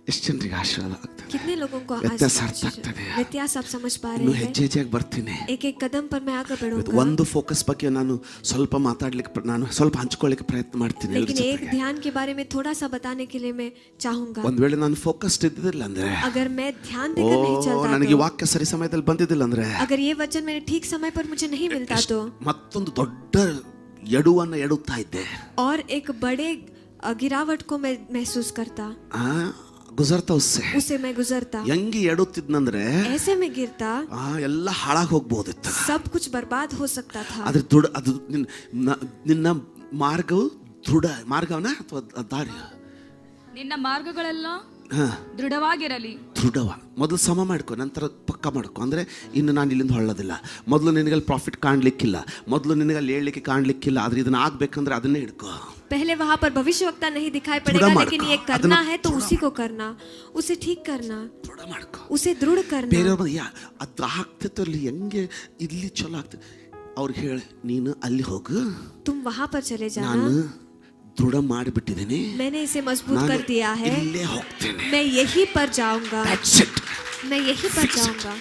ಎಷ್ಟು ಜನರಿಗೆ ಆಶೀರ್ವಾದ ಆಗ್ತದೆ, कितने लोगों को ವ್ಯತ್ಯಾಸ ಅರ್ಥ ಆಗ್ತದೆ. व्यत्यास आप समझ पा ಇನ್ನು रहे हैं? ಹೆಜ್ಜೆ ಹೆಜ್ಜೆಯಾಗಿ ಬರ್ತೀನಿ. एक एक कदम पर मैं आगे बढ़ूंगा। ಒಂದು ಫೋಕಸ್ ಬಗ್ಗೆ ನಾನು ಸ್ವಲ್ಪ ಮಾತಾಡ್ಲಿಕ್ಕೆ, ನಾನು ಸ್ವಲ್ಪ ಹಂಚ್ಕೊಳ್ಳಿಕ್ಕೆ ಪ್ರಯತ್ನ ಮಾಡ್ತೀನಿ. लेकिन एक ध्यान के बारे में थोड़ा सा बताने के लिए मैं चाहूंगा। ಒಂದ್ ವೇಳೆ ನಾನು ಫೋಕಸ್ಡ್ ಇದ್ದಿದ್ದಿಲ್ಲ ಅಂದ್ರೆ, अगर मैं ध्यान देकर नहीं चलता ನನಗೆ ಈ तो, ವಾಕ್ಯ ಸರಿ ಸಮಯದಲ್ಲಿ ಬಂದಿದ್ದಿಲ್ಲ ಅಂದ್ರೆ, अगर ये वचन मेरे ठीक समय पर मुझे नहीं मिलता तो, ಮತ್ತೊಂದು ದೊಡ್ಡ ಎಡುವನ್ನ ಎಡುತ್ತಾ ಇದ್ದೆ. और एक बड़े गिरावट को मैं महसूस करता, ಗುಜರ್ತಾ उसे मैं गुजरता। ಹೆಂಗೆ ಎಡುತ್ತಿದ್ನಂದ್ರೆ ऐसे में गिरता, ಎಲ್ಲ ಹಾಳಾಗಿ ಹೋಗ್ಬೋದಿತ್ತು. सब कुछ बर्बाद हो सकता था। ಅದ್ರ ಅದು ನಿನ್ನ ಮಾರ್ಗವು ದೃಢ ಮಾರ್ಗವನ ಅಥವಾ ದಾರಿ, ನಿನ್ನ ಮಾರ್ಗಗಳೆಲ್ಲ ಹಾ ದೃಢವಾಗಿರಲಿ. ದೃಢವ ಮೊದಲು ಸಮ ಮಾಡ್ಕೊ, ನಂತರ ಪಕ್ಕ ಮಾಡ್ಕೊ. ಅಂದ್ರೆ ಇನ್ನು ನಾನು ಇಲ್ಲಿಂದ ಹೊಳ್ಳೋದಿಲ್ಲ, ಮೊದಲು ನಿನಗಲ್ಲಿ ಪ್ರಾಫಿಟ್ ಕಾಣ್ಲಿಕ್ಕಿಲ್ಲ, ಮೊದಲು ನಿನಗಲ್ಲಿ ಹೇಳಲಿಕ್ಕೆ ಕಾಣ್ಲಿಕ್ಕಿಲ್ಲ, ಆದ್ರೆ ಇದನ್ನ ಆಗ್ಬೇಕಂದ್ರೆ ಅದನ್ನೇ ಹಿಡ್ಕೊ. पहले वहां पर भविष्यवक्ता नहीं दिखाई पड़ेगा, लेकिन ये करना है तो उसी को करना, उसे ठीक करना, ದೃಢ ಮಾಡ್ಕೊ, उसे दृढ़ करना। ಬೇರೆಯವ್ರ ಅದು ಆಗ್ತಿತ್ತು ಅಲ್ಲಿ ಹೆಂಗೆ ಇಲ್ಲಿ ಚಲೋ ಆಗ್ತದೆ ಅವ್ರಿಗೆ ಹೇಳಿ, ನೀನು ಅಲ್ಲಿ ಹೋಗು, तुम वहां पर चले जाना, ನಾನು ದೃಢ ಮಾಡಿಬಿಟ್ಟಿದ್ದೀನಿ, मैंने इसे मजबूत कर दिया है, ಇಲ್ಲೇ ಹೋಗ್ತೇನೆ, मैं यहीं पर जाऊंगा, That's it. मैं यहीं पर जाऊंगा।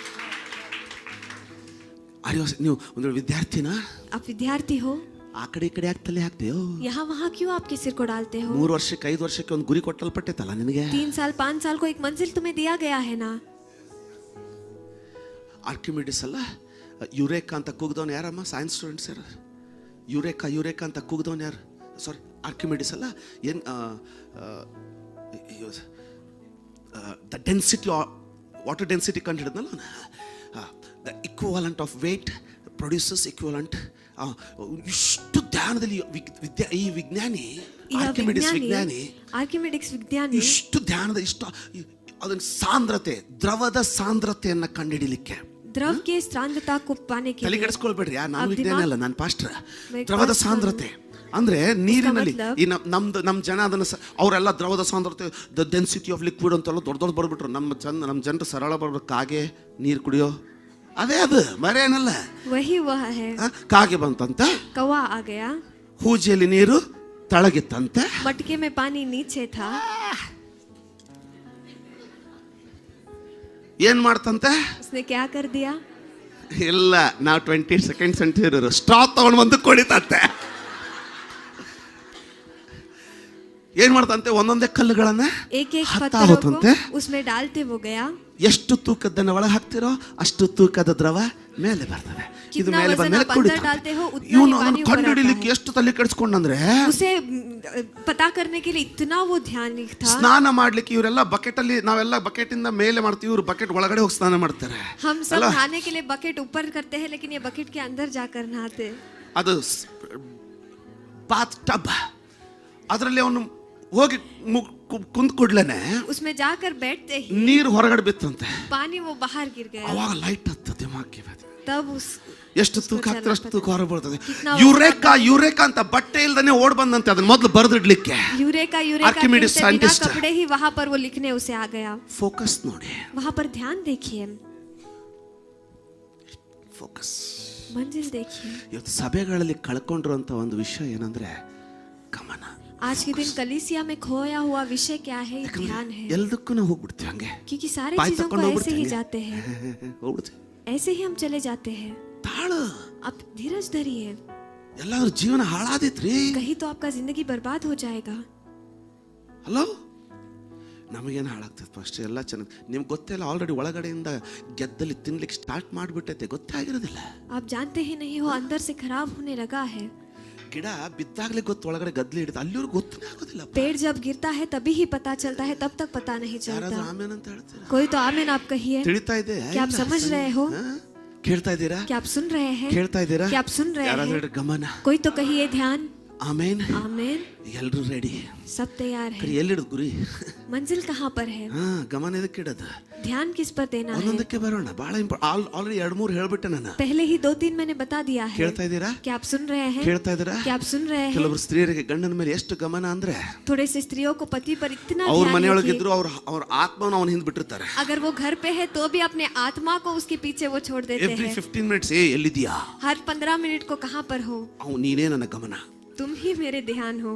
ನೀವು ಒಂದು ವಿದ್ಯಾರ್ಥಿನ, आप विद्यार्थी हो, ಆ ಕಡೆ ಈ ಕಡೆ ಯಾಕೆ ತಲೆ ಹಾಕ್ತೇಯೋ? यहाँ वहाँ क्यों आपके सिर को डालते हो? 3 ವರ್ಷಕ್ಕೆ 5 ವರ್ಷಕ್ಕೆ ಒಂದು ಗುರಿ ಕೊಟ್ಟಲ್ಪಟ್ಟೈತಲ್ಲ ನಿನಗೆ. 3 साल 5 साल को एक मंजिल तुम्हें दिया गया है ना। ಆರ್ಕಿಮಿಡಿಸ್ ಅಲ್ಲ, ಯುರೇಕಾ ಅಂತ ಕೂಗ್ದವನು ಯಾರಮ್ಮ? ಸೈನ್ಸ್ ಸ್ಟೂಡೆಂಟ್ಸ್ ಯಾರು? ಯುರೇಕಾ ಯುರೇಕಾ ಅಂತ ಕೂಗ್ದವನು ಯಾರು? ಸಾರಿ, ಆರ್ಕಿಮಿಡಿಸ್ ಅಲ್ಲ, ಏನು ದ ಡೆನ್ಸಿಟಿ, ವಾಟರ್ ಡೆನ್ಸಿಟಿ ಕಂಡು ಹಿಡಿದ್ನಲ್ಲ ಅವನು. The equivalent of wait produces equivalent. ಇಷ್ಟು ಧ್ಯಾನದಲ್ಲಿ ಈ ವಿಜ್ಞಾನಿ, ಆರ್ಕಿಮಿಡಿಸ್ ವಿಜ್ಞಾನಿ, ಆರ್ಕಿಮಿಡಿಕ್ಸ್ ವಿಜ್ಞಾನಿ ಇಷ್ಟು ಧ್ಯಾನದ ಇಷ್ಟ ಅದನ್ನ ಸಾಂದ್ರತೆ, ದ್ರವದ ಸಾಂದ್ರತೆಯನ್ನ ಕಂಡುಹಿಡಿಲಿಕ್ಕೆ, द्रव के सांद्रता को पाने के ತಲೆ लिए, ಕೆಡಿಸ್ಕೊಳ್ಬೇಡ್ರಿ, ನಾನು ವಿಜ್ಞಾನಿ ಅಲ್ಲ, ನಾನು ಪಾಸ್ಟರ್. मैं ದ್ರವದ पास्टर ಸಾಂದ್ರತೆ ಅಂದ್ರೆ ನೀರಿನಲ್ಲಿ मतलब? ಈ ನಮ್ಮ ಜನ ಅದನ್ನ ಅವರೆಲ್ಲ ದ್ರವದ ಸಾಂದ್ರತೆ, ದ ಡೆನ್ಸಿಟಿ ಆಫ್ ಲಿಕ್ವಿಡ್ ಅಂತೆಲ್ಲ ದೊಡ್ಡ ದೊಡ್ಡ ಬರ್ಬಿಟ್ರು. ನಮ್ಮ ಜನರು ಸರಳ ಬರ್ಬೇಕು, ಕಾಗೆ ನೀರು ಕುಡಿಯೋ, ಅದೇ ಅದು ಮರೇನಲ್ಲ. वही वह है। ಕಾಗೆ ಬಂತಂತೆ, कौवा आ गया, ಹೂಜಿಯಲ್ಲಿ ನೀರು ತಳಗಿತ್ತಂತೆ, मटके में पानी नीचे था, ಏನ್ ಮಾಡ್ತಂತೆ? उसने क्या कर दिया? ಇಲ್ಲ, ನಾವು 20 ಸೆಕೆಂಡ್ಸ್ ಅಂತಿರೋರು ಸ್ಟ್ರಾ ತಗೊಂಡು ಬಂದು ಕೊಡಿತಂತೆ. ಏನ್ ಮಾಡ್ತಂತೆ? ಒಂದೊಂದೇ ಕಲ್ಲುಗಳನ್ನ एक एक ಹತ್ತಾ पत्थरों ಹೋತಂತೆ. को उसमें डालते वो गया। ಎಷ್ಟು ತೂಕದನ್ನ ಒಳಗೆ ಹಾಕ್ತಿರೋ ಅಷ್ಟು ತೂಕದ ದ್ರವ ಮೇಲೆ ಬರ್ತದೆ. ಇದು कितना ಮೇಲೆ वजन ಬಂದ್ಮೇಲೆ आप अंदर ಕುಡಿತ. डालते हो उतना ही ಇವನು पानी ಅದನ್ನು ऊपर आता ಕಂಡುಹಿಡಿಲಿಕ್ಕೆ है। ಎಷ್ಟು ತಲೆ ಕೆಡಿಸ್ಕೊಂಡಂದ್ರೆ, उसे पता करने के लिए इतना वो ध्यान था। ಸ್ನಾನ ಮಾಡ್ಲಿಕ್ಕೆ ಇವರೆಲ್ಲ ಬಕೆಟ್ ಅಲ್ಲಿ, ನಾವೆಲ್ಲ ಬಕೆಟ್ ಇಂದ ಮೇಲೆ ಮಾಡ್ತೀವಿ, ಇವ್ರು ಬಕೆಟ್ ಒಳಗಡೆ ಹೋಗಿ ಸ್ನಾನ ಮಾಡ್ತಾರೆ. हम सब ಅಲ್ವಾ? नहाने के लिए बकेट ऊपर करते हैं, लेकिन ये बकेट के अंदर जाकर नहाते। ಅದು ಬಾತ್ ಟಬ್, ಅದರಲ್ಲಿ ಅವನು ಹೋಗಿ ಕುಂತ್ ಕೂಡ್ಲೇನೆ उसमें जाकर बैठते ही ನೀರು ಹೊರಗಡೆ ಬಿತ್ತಂತೆ. पानी वो बाहर गिर गया। ಅವಾಗ ಲೈಟ್ ಹತ್ತದ ದಿಮಾಕಿ, तब उस ಎಷ್ಟು ತೂಕ ಹಾಕ್ತಾರೆ ಅಷ್ಟು ತೂಕ ಹೊರ ಬರ್ತದೆ. ಕಿತ್ನಾ ಯುರೇಕಾ ಯುರೇಕಾ ಅಂತ ಬಟ್ಟೆ ಇಲ್ದನೆ ಓಡ್ ಬಂದಂತೆ ಅದನ್ನ ಮೊದಲು ಬರೆದಿಡ್ಲಿಕ್ಕೆ. यूरेका यूरेका Archimedes कहते बिना scientist. कपड़े ही वहां पर वो लिखने उसे आ गया। ಫೋಕಸ್ ನೋಡಿ, वहां पर ध्यान देखिए, ಫೋಕಸ್. मंजिल देखिए। ಇವತ್ತು ಸಭೆಗಳಲ್ಲಿ ಕಳ್ಕೊಂಡಿರುವಂತ ಒಂದು ವಿಷಯ ಏನಂದ್ರೆ ಗಮನ. आज के दिन कलीसिया में खोया हुआ विषय क्या है? ये ध्यान है। ಎಲ್ಲದಕ್ಕೂ ನಾವು ಹೋಗ್ಬಿಡ್ತೀವಿ ಹಂಗೆ, क्योंकि सारी बाई चीजों को तक्ಕೊಂಡು ऐसे ही ಹೋಗ್ಬಿಡ್ತೀವಿ. जाते हैं, ಹೋಗ್ಬಿಡ್ತೀವಿ. ऐसे ही हम चले जाते हैं। ತಾಳು, अब धीरज धरिए, ಎಲ್ಲಾದ್ರೂ ಜೀವನ ಹಾಳಾದಿತ್ರಿ. कहीं तो आपका जिंदगी बर्बाद हो जाएगा। ಹಲೋ, ನಮಗೇನು ಹಾಳಾಗ್ತದೆ ಫಸ್ಟ್ ಎಲ್ಲ ಚೆನ್ನಾಗಿ ನಿಮ್ಗೆ ಗೊತ್ತೇ ಇಲ್ಲ. ಆಲ್ರೆಡಿ ಒಳಗಡೆಯಿಂದ ಗೆದ್ದಲ್ಲಿ ತಿನ್ಲಿಕ್ಕೆ ಸ್ಟಾರ್ಟ್ ಮಾಡಿಬಿಟ್ಟೈತೆ, ಗೊತ್ತೇ ಆಗಿರೋದಿಲ್ಲ. आप जानते ही नहीं हो, अंदर से खराब होने लगा है। ಗಿಡ ಬಿದ್ದಾಗ್ಲೇ ಗೊತ್ತು ಒಳಗಡೆ ಗದ್ಲಿ ಹಿಡಿದು, ಅಲ್ಲಿವ್ರಿಗೆ ಗೊತ್ತೇ ಆಗೋದಿಲ್ಲ. पेड़ जब गिरता है तभी ही पता चलता है, तब तक पता नहीं ಯಾರಾದ್ರೂ चलता। ಆಮೇನ್ ಅಂತ ಹೇಳ್ತೀರಾ? कोई तो आमीन आप कहिए। ತಿಳಿತಾ ಇದೆ? क्या आप समझ रहे हो? ಕೇಳ್ತಾ ಇದ್ದೀರಾ? क्या आप सुन रहे हैं? ಕೇಳ್ತಾ ಇದ್ದೀರಾ? क्या आप सुन रहे ಯಾರಾದ್ರೂ हैं? ಹೇಳ್ರಿ ಗಮನ. कोई तो कहिए ध्यान। ಆಮೇನ್. आमीन। ಎಲ್ರು ರೆಡಿ? सब तैयार है। ಎಲ್ಲಿಡೋದು ಗುರಿ? मंजिल कहाँ पर है? ಹಾ, ಗಮನ ಇದಕ್ಕೆ ಇಡೋದು. ध्यान किस पर देना है? ಒಂದೊಂದಕ್ಕೆ ಬರೋಣ. ಬಹಳ ಆಲ್ರೆಡಿ 2-3 ಹೇಳ್ಬಿಟ್ಟೆ ನಾನು. पहले ही 2-3 मैंने बता दिया है। ಕೇಳ್ತಾ ಇದ್ದೀರಾ? क्या आप सुन रहे हैं? ಕೇಳ್ತಾ ಇದ್ದೀರಾ? क्या आप सुन रहे हैं? ಕೆಲವರು ಸ್ತ್ರೀಯರಿಗೆ ಗಂಡನ ಮೇಲೆ ಎಷ್ಟು ಗಮನ ಅಂದ್ರೆ थोड़े से स्त्रियों को पति पर इतना ಅವ್ರ ध्यान है ಮನೆಯೊಳಗಿದ್ರು ಅವ್ರ ಆತ್ಮನ ಅವನ ಹಿಂದೆ ಬಿಟ್ಟಿರ್ತಾರೆ. कि अगर वो घर पे है तो भी अपने आत्मा को उसके पीछे वो छोड़ देते ಎವ್ರಿ हैं। 15 ಮಿನಿಟ್ಸ್ ಎಲ್ಲಿದ್ಯಾ? हर 15 मिनट को कहाँ पर हो? ನೀನೇ ನನ್ನ ಗಮನ. तुम ही मेरे ध्यान हो।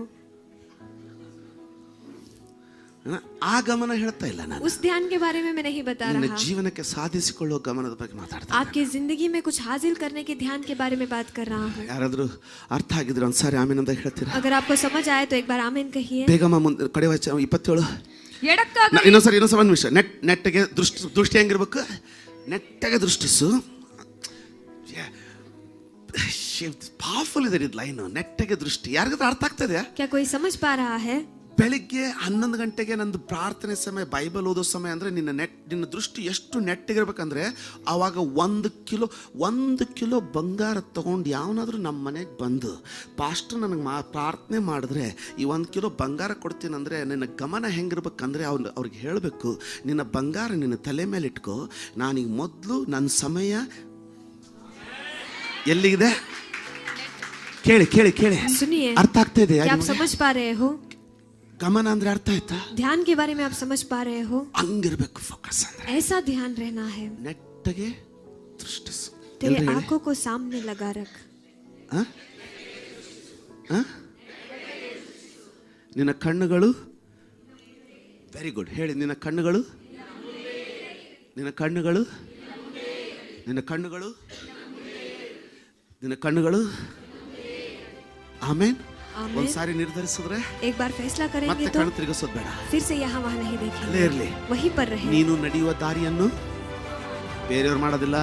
ಆ ಗಮನ ಹೇಳ್ತಾ ಇಲ್ಲ ನಾನು. उस ध्यान के बारे में मैं नहीं बता ನಿನ್ನ रहा। ಜೀವನಕ್ಕೆ ಸಾಧಿಸಿಕೊಳ್ಳೋ ಗಮನದ ಬಗ್ಗೆ ಮಾತಾಡ್ತಾ आपकी जिंदगी में कुछ हासिल करने के ध्यान के बारे में बात कर रहा हूँ। ಯಾರಾದ್ರೂ ಅರ್ಥ ಆಗಿದ್ರೆ ಒಂದ್ಸಾರಿ ಆಮೇನ್ ಅಂತ ಹೇಳ್ತೀರಾ? अगर आपको समझ आए तो एक बार आमीन कहिए। ಬೇಗಮ್ಮ ಮುಂದೆ ಕಡೆ 27. ಎಡಕ್ಕಾಗಲಿ. ಇನ್ನೊಂದ್ಸರಿ ಒಂದು ನಿಮಿಷ. ನೆಟ್ಟಗೆ ದೃಷ್ಟಿ ಹೆಂಗಿರ್ಬೇಕು? ನೆಟ್ಟಗೆ ದೃಷ್ಟಿಸು. ಪವರ್ಫುಲ್ ಇದೆ ಇದು ಲೈನ್. ನೆಟ್ಟಗೆ ದೃಷ್ಟಿ. ಯಾರಿಗಾದ್ರೂ ಅರ್ಥ ಆಗ್ತದೆ? क्या कोई समझ पा रहा है? ಬೆಳಿಗ್ಗೆ 11 ಗಂಟೆಗೆ ನಂದು ಪ್ರಾರ್ಥನೆ ಸಮಯ, ಬೈಬಲ್ ಓದೋ ಸಮಯ ಅಂದ್ರೆ ನಿನ್ನ ದೃಷ್ಟಿ ಎಷ್ಟು ನೆಟ್ಟಿಗಿರ್ಬೇಕಂದ್ರೆ ಆವಾಗ 1 ಕಿಲೋ ಬಂಗಾರ ತಗೊಂಡು ಯಾವನಾದ್ರೂ ನಮ್ಮ ಮನೆಗೆ ಬಂದು ಪಾಸ್ಟರ್ ನನಗೆ ಪ್ರಾರ್ಥನೆ ಮಾಡಿದ್ರೆ ಈ 1 ಕಿಲೋ ಬಂಗಾರ ಕೊಡ್ತೀನಂದ್ರೆ ನಿನ್ನ ಗಮನ ಹೆಂಗಿರ್ಬೇಕಂದ್ರೆ ಅವ್ರಿಗೆ ಹೇಳಬೇಕು, ನಿನ್ನ ಬಂಗಾರ ನಿನ್ನ ತಲೆ ಮೇಲೆ ಇಟ್ಕೋ, ನಾನೀಗ ಮೊದಲು ನನ್ನ ಸಮಯ ಎಲ್ಲಿಗಿದೆ ಕೇಳಿ ಕೇಳಿ ಕೇಳಿ. सुनिए, ಅರ್ಥ ಆಗ್ತಾ ಇದೆ? क्या आप समझ पा रहे हो? ಗಮನ ಅಂದ್ರೆ ಅರ್ಥ ಆಯ್ತಾ? ध्यान के बारे में आप समझ पा रहे हो? ಹಂಗಿರ್ಬೇಕು ಫೋಕಸ್ ಅಂದ್ರೆ. ऐसा ध्यान रहना है। ನೆಟ್ಟಗೆ ದೃಷ್ಟಿಸು. तेरे आंखों को सामने लगा रख। ನಿನ್ನ ಕಣ್ಣುಗಳು ವೆರಿ ಗುಡ್ ಹೇಳಿ. ನಿನ್ನ ಕಣ್ಣುಗಳು ನಿನ್ನ ಕಣ್ಣುಗಳು ನಿನ್ನ ಕಣ್ಣುಗಳು ನಿನ್ನ ಕಣ್ಣುಗಳು. ಆಮೇನ್. ಒಂದ್ಸಾರಿ ನಿರ್ಧರಿಸಿದ್ರೆ एक बार फैसला करेंगे ಮತ್ತೆ तो ಕಣ್ಣು ತಿರುಗಿಸೋದು ಬೇಡ. फिर से यहाँ वहाँ नहीं ಅಲ್ಲೇ देखेंगे, ಇರ್ಲಿ. वहीं पर रहे। ನೀನು ನಡೆಯುವ ದಾರಿಯನ್ನು ಬೇರೆಯವ್ರು ಮಾಡೋದಿಲ್ಲ.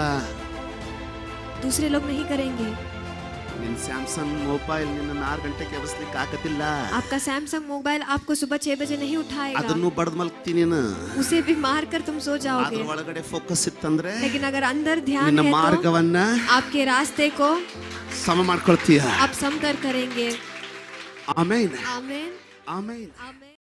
दूसरे लोग नहीं करेंगे। ನಿನ್ನ ಸ್ಯಾಮ್ಸಂಗ್ ಮೊಬೈಲ್ ನಿನ್ನ 6 ಗಂಟೆಗೆ ಎಬ್ಬಿಸ್ಲಿಕ್ಕೆ ಆಗತ್ತಿಲ್ಲ. आपका सैमसंग मोबाइल आपको सुबह 6 बजे नहीं उठाएगा। ಅದನ್ನು ಬಡದ್ ಮಲ್ಕ್ತೀನಿ ನೀನು. उसे भी मार कर तुम सो जाओगे। ಅದ್ರ ಒಳಗಡೆ ಫೋಕಸ್ ಇತ್ತಂದ್ರೆ लेकिन अगर अंदर ध्यान ನಿನ್ನ है तो ಮಾರ್ಗವನ್ನ आपके रास्ते को ಸಮ ಮಾಡ್ಕೊಳ್ತೀಯ. आप समकर करेंगे। ಆಮೇನ್ आमीन। ಆಮೇನ್. आमीन।